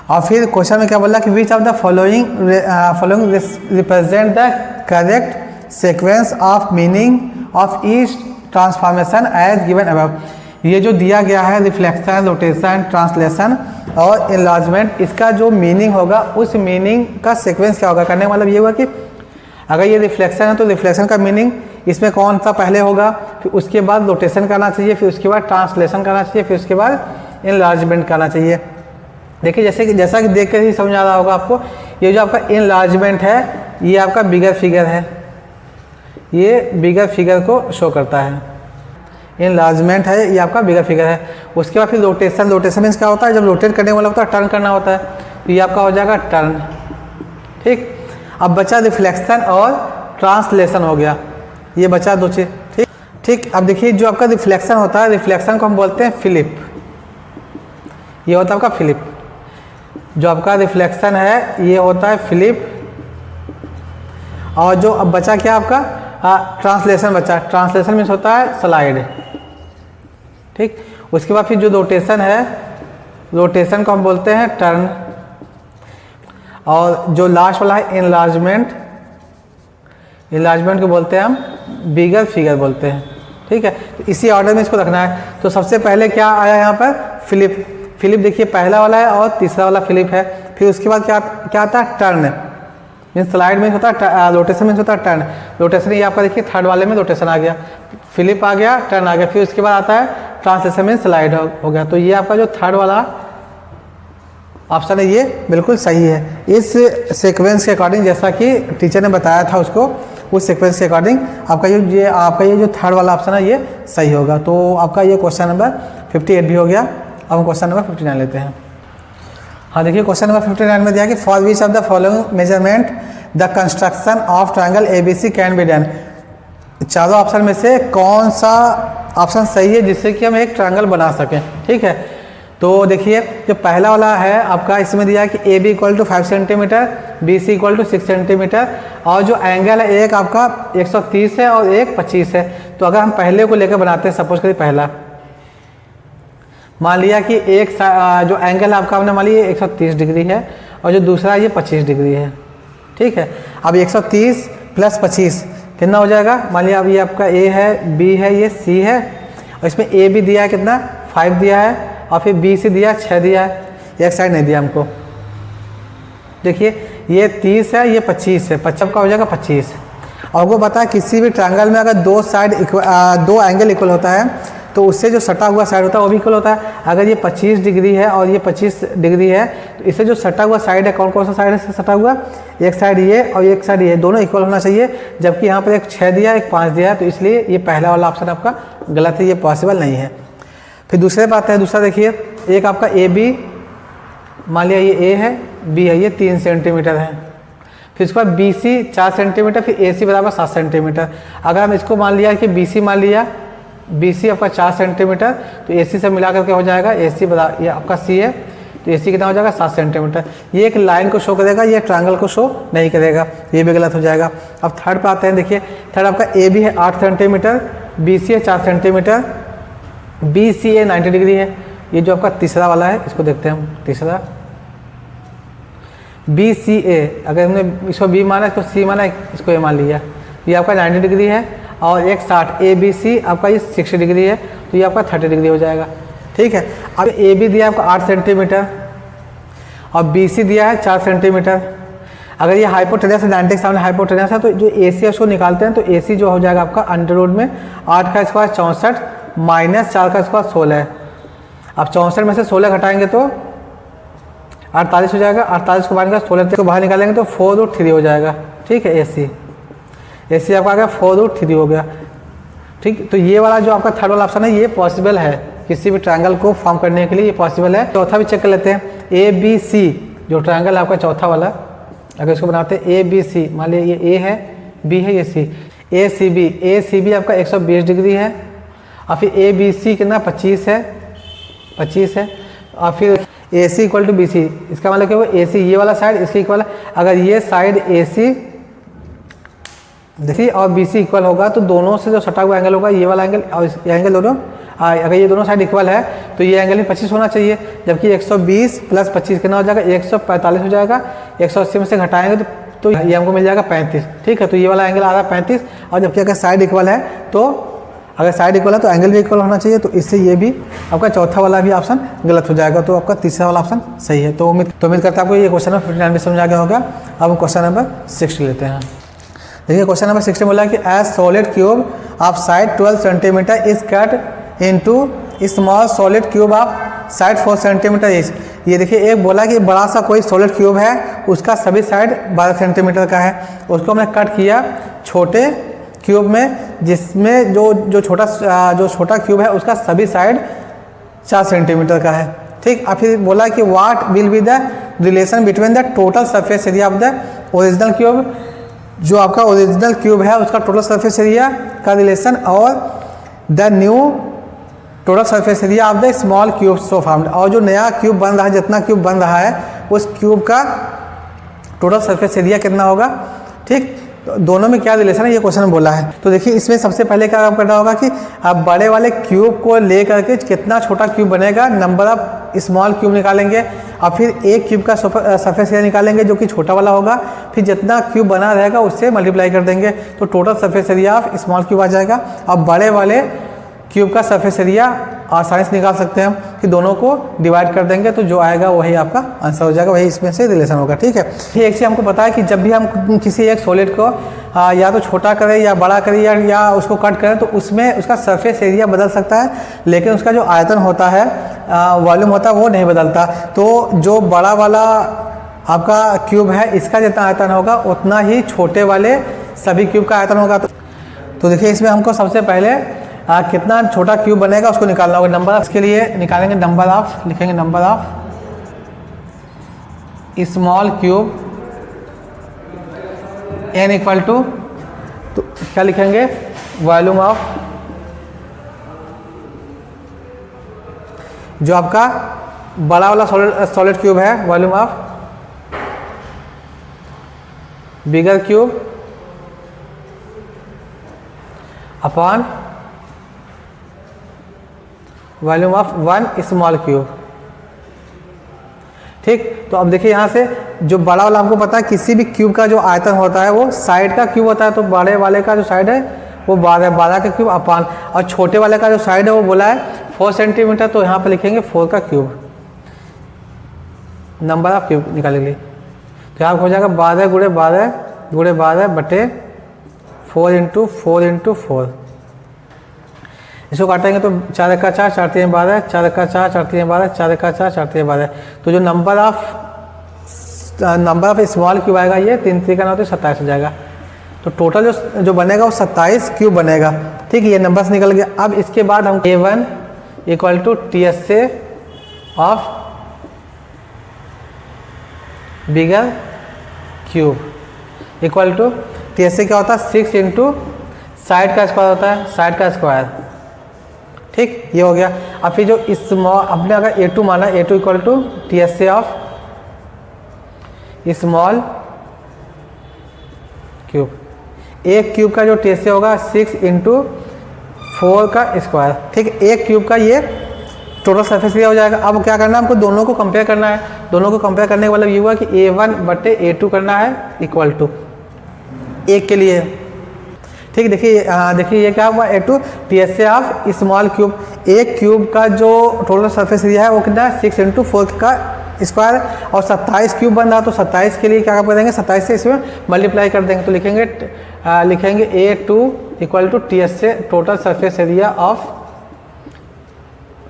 और फिर क्वेश्चन में क्या बोला कि which of the following represent the correct sequence of meaning of each transformation as given above. ये जो दिया गया है रिफ्लेक्शन, रोटेशन, ट्रांसलेशन और इनलार्जमेंट, इसका जो मीनिंग होगा उस मीनिंग का सीक्वेंस क्या होगा। करने का मतलब ये हुआ कि अगर ये रिफ्लेक्शन है तो रिफ्लेक्शन का मीनिंग इसमें कौन सा पहले होगा, फिर उसके बाद रोटेशन करना चाहिए, फिर उसके बाद ट्रांसलेशन करना चाहिए, फिर उसके बाद इनलार्जमेंट करना चाहिए। देखिए जैसा कि देख कर ही समझ आ रहा होगा आपको, ये जो आपका इनलार्जमेंट है ये आपका बिगर फिगर है, ये बिगर फिगर को शो करता है। इनलार्जमेंट है ये आपका बिगर फिगर है। उसके बाद फिर रोटेशन मीन्स क्या होता है, जब रोटेट करने वाला होता है टर्न करना होता है, तो ये आपका हो जाएगा टर्न। ठीक, अब बचा रिफ्लेक्शन और ट्रांसलेशन हो गया, ये बचा 2 चीज़। ठीक, अब देखिए जो आपका रिफ्लेक्शन होता है, रिफ्लेक्शन को हम बोलते हैं फिलिप, ये होता है आपका फिलिप। जो आपका रिफ्लेक्शन है ये होता है फिलिप। और जो अब बचा क्या आपका ट्रांसलेशन बचा, ट्रांसलेशन मीन्स होता है स्लाइड। ठीक, उसके बाद फिर जो रोटेशन है, रोटेशन को हम बोलते हैं टर्न। और जो लास्ट वाला है इनलार्जमेंट, इनलार्जमेंट को बोलते हैं हम बिगर फिगर बोलते हैं। ठीक है, तो इसी ऑर्डर में इसको रखना है। तो सबसे पहले क्या आया यहाँ पर, फिलिप। फिलिप देखिए पहला वाला है और तीसरा वाला फिलिप है। फिर उसके बाद क्या आता है, टर्न मीन्स स्लाइड में होता है, रोटेशन मीन्स होता है टर्न। रोटेशन ये आपका देखिए थर्ड वाले में रोटेशन आ गया, फिलिप आ गया, टर्न आ गया। फिर उसके बाद आता है ट्रांसलेशन मीन्स स्लाइड हो गया। तो ये आपका जो थर्ड वाला ऑप्शन है ये बिल्कुल सही है। इस सीक्वेंस के अकॉर्डिंग, जैसा कि टीचर ने बताया था उसको, उस सीक्वेंस के अकॉर्डिंग आपका ये जो थर्ड वाला ऑप्शन है ये सही होगा। तो आपका ये क्वेश्चन नंबर 58 भी हो गया। अब हम क्वेश्चन नंबर 59 लेते हैं। हाँ देखिए, क्वेश्चन नंबर 59 में दिया कि for which of the following measurement the construction of triangle ABC can be done. चारों ऑप्शन में से कौन सा ऑप्शन सही है जिससे कि हम एक ट्रायंगल बना सकें। ठीक है, तो देखिए जो पहला वाला है आपका, इसमें दिया है कि AB equal to 5 centimetre, BC equal to 6 centimetre और जो एंगल है एक आपका 130 है और एक 25 है। तो अगर हम पहले को लेकर बनाते हैं, सपोज करिए पहला मान लिया कि एक जो एंगल आपका हमने मान लिया 130 डिग्री है और जो दूसरा ये 25 डिग्री है। ठीक है, अब 130 प्लस 25 कितना हो जाएगा, मान लिया अब ये आपका A है, B है, ये C है और इसमें A भी दिया है कितना 5 दिया है और फिर BC दिया 6 दिया है, एक साइड नहीं दिया हमको। देखिए ये 30 है, ये 25 है, 25 का हो जाएगा 25। और वो पता है किसी भी ट्रायंगल में अगर दो एंगल इक्वल होता है तो उससे जो सटा हुआ साइड होता है वो भी इक्वल होता है। अगर ये 25 डिग्री है और ये 25 डिग्री है तो इससे जो सटा हुआ साइड है, कौन कौन सा साइड है सटा हुआ, एक साइड ये और एक साइड ये, दोनों इक्वल होना चाहिए। जबकि यहाँ पर एक 6 दिया है, एक 5 दिया है, तो इसलिए ये पहला वाला ऑप्शन आपका गलत है, ये पॉसिबल नहीं है। फिर दूसरे बात है, दूसरा देखिए एक आपका ए बी, मान लिया ये ए है, बी है, ये 3 सेंटीमीटर है। फिर उसके बाद बी सी 4 सेंटीमीटर, फिर ए सी बराबर 7 सेंटीमीटर। अगर हम इसको मान लिया कि बी सी मान लिया, बी सी आपका 4 सेंटीमीटर, तो ए सी से मिला करके हो जाएगा ए सी बराबर, ये आपका सी है, तो ए सी कितना हो जाएगा 7 सेंटीमीटर। ये एक लाइन को शो करेगा, ये ट्रायंगल को शो नहीं करेगा, ये भी गलत हो जाएगा। अब थर्ड पे आते हैं, देखिए थर्ड आपका ए बी है 8 सेंटीमीटर, बी सी है 4 सेंटीमीटर, बी सी ए 90 डिग्री है। ये जो आपका तीसरा वाला है इसको देखते हैं हम, तीसरा बी सी ए, अगर हमने इसको बी माना, इसको सी माना, इसको ए मान लिया, ये आपका 90 डिग्री है, और एक 60 ए बी सी आपका ये 60 डिग्री है, तो ये आपका 30 डिग्री हो जाएगा। ठीक है, अब ए बी दिया आपका 8 सेंटीमीटर और बी सी दिया है 4 सेंटीमीटर। अगर ये हाइपोटेनस है, 90 के सामने हाइपोटेनस है, तो जो ए सी है उसको निकालते हैं, तो ए सी जो हो जाएगा आपका अंडर रूट में 8 का स्क्वायर 64 माइनस 4 का स्क्वायर 16। अब 64 में से 16 घटाएंगे तो 48 हो जाएगा, 48 को बाहर 16 को बाहर निकालेंगे तो 4√3 हो जाएगा। ठीक है, ए सी आपका आ गया 4√3 हो गया। ठीक, तो ये वाला जो आपका थर्ड वाला ऑप्शन है ये पॉसिबल है, किसी भी ट्रायंगल को फॉर्म करने के लिए ये पॉसिबल है। चौथा भी चेक कर लेते हैं, ए बी सी जो ट्रायंगल है आपका चौथा वाला, अगर इसको बनाते हैं ए बी सी, मान लिया ये ए है, बी है, ये सी, ए सी बी आपका 120 डिग्री है, और फिर ए बी सी कितना 25 है, 25 है, और फिर ए सी इक्वल टू बी सी, इसका मतलब क्या हुआ, ए सी ये वाला साइड इसके इक्वल है। अगर ये साइड ए सी और बी सी इक्वल होगा तो दोनों से जो सटा हुआ एंगल होगा, ये वाला एंगल और ये एंगल दोनों, अगर ये दोनों साइड इक्वल है तो ये एंगल भी 25 होना चाहिए, जबकि 120 प्लस 25 कितना हो जाएगा, 145 हो जाएगा। 180 में से घटाएंगे तो ये हमको मिल जाएगा 35। ठीक है, तो ये वाला एंगल आ रहा है 35, और जबकि अगर साइड इक्वल है तो, अगर साइड इक्वल है तो एंगल भी इक्वल होना चाहिए, तो इससे ये भी आपका चौथा वाला भी ऑप्शन गलत हो जाएगा, तो आपका तीसरा वाला ऑप्शन सही है। तो उम्मीद करता है आपको ये क्वेश्चन नंबर 59 भी समझ आ गया होगा। अब हम क्वेश्चन नंबर 60 लेते हैं। देखिए क्वेश्चन नंबर 60 बोला कि as solid cube of side 12 centimetre is cut into small solid cube of side 4 centimetre is. ये देखिए एक बोला कि बड़ा सा कोई सॉलिड क्यूब है, उसका सभी साइड 12 सेंटीमीटर का है, उसको हमने कट किया छोटे क्यूब में, जिसमें जो छोटा क्यूब है उसका सभी साइड 4 सेंटीमीटर का है। ठीक, और फिर बोला कि what will be the relation between the total surface area of the original cube, जो आपका ओरिजिनल क्यूब है उसका टोटल सरफेस एरिया का रिलेशन, और the new total surface area of the small cube so formed, और जो नया cube बन रहा है, जितना क्यूब बन रहा है उस क्यूब का टोटल सरफेस एरिया कितना होगा। ठीक, तो दोनों में क्या रिलेशन है ये क्वेश्चन में बोला है। तो देखिए इसमें सबसे पहले क्या काम करना होगा कि आप बड़े वाले क्यूब को ले करके कितना छोटा क्यूब बनेगा, नंबर ऑफ स्मॉल क्यूब निकालेंगे, और फिर एक क्यूब का सरफेस एरिया निकालेंगे जो कि छोटा वाला होगा, फिर जितना क्यूब बना रहेगा उससे मल्टीप्लाई कर देंगे, तो total surface area of small cube आ जाएगा। अब बड़े वाले क्यूब का सरफेस एरिया आसानी से निकाल सकते हैं हम, कि दोनों को डिवाइड कर देंगे तो जो आएगा वही आपका आंसर हो जाएगा, वही इसमें से रिलेशन होगा। ठीक है, ये एक चीज़ हमको पता है कि जब भी हम किसी एक सॉलिड को या तो छोटा करें या बड़ा करें या उसको कट करें, तो उसमें उसका सरफेस एरिया बदल सकता है, लेकिन उसका जो आयतन होता है, वॉल्यूम होता है, वो नहीं बदलता। तो जो बड़ा वाला आपका क्यूब है इसका जितना आयतन होगा उतना ही छोटे वाले सभी क्यूब का आयतन होगा। तो देखिए इसमें हमको सबसे पहले कितना छोटा क्यूब बनेगा उसको निकालना होगा। नंबर इसके लिए निकालेंगे, नंबर ऑफ लिखेंगे, number of small cube n equal to, तो क्या लिखेंगे, वॉल्यूम ऑफ, जो आपका बड़ा वाला सॉलिड क्यूब है, volume of bigger cube upon volume of one small cube. ठीक, तो अब देखिए यहाँ से जो बड़ा वाला हमको पता है किसी भी क्यूब का जो आयतन होता है वो साइड का क्यूब होता है, तो बड़े वाले का जो साइड है वो 12 का क्यूब अपान, और छोटे वाले का जो साइड है वो बोला है 4 सेंटीमीटर, तो यहाँ पे लिखेंगे 4 का क्यूब, नंबर ऑफ क्यूब निकालने के लिए। तो यहाँ हो जाएगा 12 गुणे 12 बटे 4 इंटू 4। इसको काटेंगे तो 4 का 4, 4 3 12, 4 का 4, 4 3 12, 4 का 4, 4 3 12। तो जो नंबर ऑफ स्मॉल क्यूब आएगा ये 3 3 का 9 तो 27 हो जाएगा। तो टोटल जो बनेगा वो 27 क्यूब बनेगा। ठीक है, ये नंबर से निकल गया। अब इसके बाद हम A1 इक्वल टू TS से of bigger cube equal to TSA क्या होता है 6 इंटू साइड का स्क्वायर होता है, साइड का स्क्वायर। ठीक, ये हो गया। अब फिर जो स्मॉल अपने अगर A2 माना, A2 equal to TSA of small cube. एक क्यूब का जो TSA होगा 6 इंटू 4 का स्क्वायर। ठीक, एक क्यूब का ये टोटल सरफेस एरिया हो जाएगा। अब क्या करना है, हमको दोनों को कंपेयर करना है। दोनों को कंपेयर करने का मतलब ये हुआ कि A1 बटे A2 करना है इक्वल टू एक के लिए। ठीक, देखिए ये क्या हुआ, A2 TSA of small cube. एक क्यूब का जो टोटल सरफेस एरिया है वो कितना है 6 इंटू 4 का स्क्वायर, और 27 क्यूब बन रहा तो 27 के लिए क्या कर देंगे, 27 से इसमें मल्टीप्लाई कर देंगे तो लिखेंगे A2 equal to TSA total surface area of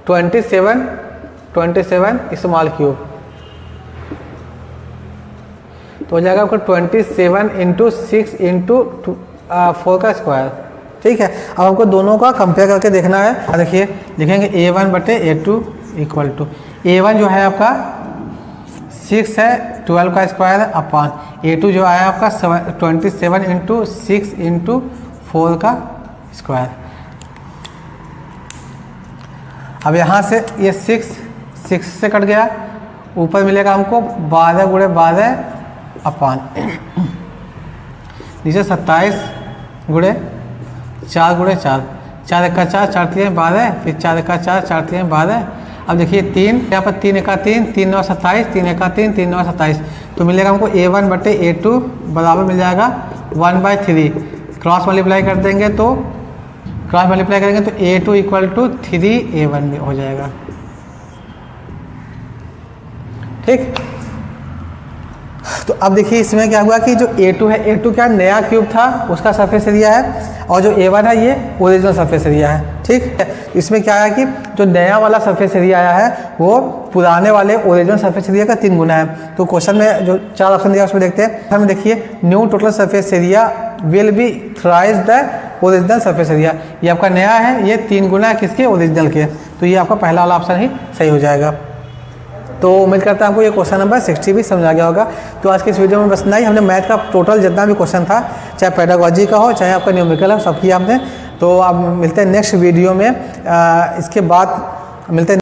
27 small cube. तो हो जाएगा आपको 27 इंटू 6 इंटू 4 का स्क्वायर। ठीक है, अब हमको दोनों का कंपेयर करके देखना है। देखिए लिखेंगे A1 बटे A2 इक्वल टू A1 जो है आपका 6 है 12 का स्क्वायर है अपॉन A2 जो आया आपका 27 इंटू 6 इंटू 4 का स्क्वायर। अब यहाँ से ये 6 से कट गया, ऊपर मिलेगा हमको 12 गुणे 12 अपॉन नीचे 27 गुणे 4 गुणे 4, 4 एका 4, 4 3 12, फिर 4 एका 4, 4 3 12। अब देखिए 3 यहाँ पर 3 एका 3, 3 9 27, 3 एका 3, 3 9 27, तो मिलेगा हमको A1 बटे A2 बराबर मिल जाएगा 1/3। क्रॉस मल्टीप्लाई कर देंगे तो A2 इक्वल टू 3A1 हो जाएगा। ठीक, तो अब देखिए इसमें क्या हुआ कि जो A2 है, A2 क्या नया क्यूब था उसका सरफेस एरिया है, और जो A1 है ये ओरिजिनल सरफेस एरिया है। ठीक है, इसमें क्या है कि जो नया वाला सरफेस एरिया आया है वो पुराने वाले ओरिजिनल सरफेस एरिया का 3 गुना है। तो क्वेश्चन में जो 4 ऑप्शन दिया उसमें देखते हैं। हमें देखिए new total surface area will be thrice the original surface area. ये आपका नया है, ये 3 गुना है किसके, ओरिजिनल के। तो ये आपका पहला वाला ऑप्शन ही सही हो जाएगा। तो उम्मीद करता हूँ आपको ये क्वेश्चन नंबर 60 भी समझ आ गया होगा। तो आज के इस वीडियो में बस इतना ही। हमने मैथ का टोटल जितना भी क्वेश्चन था, चाहे पेडागोजी का हो चाहे आपका न्यूमेरिकल हो, सब किया हमने। तो अब मिलते हैं नेक्स्ट वीडियो में। इसके बाद मिलते हैं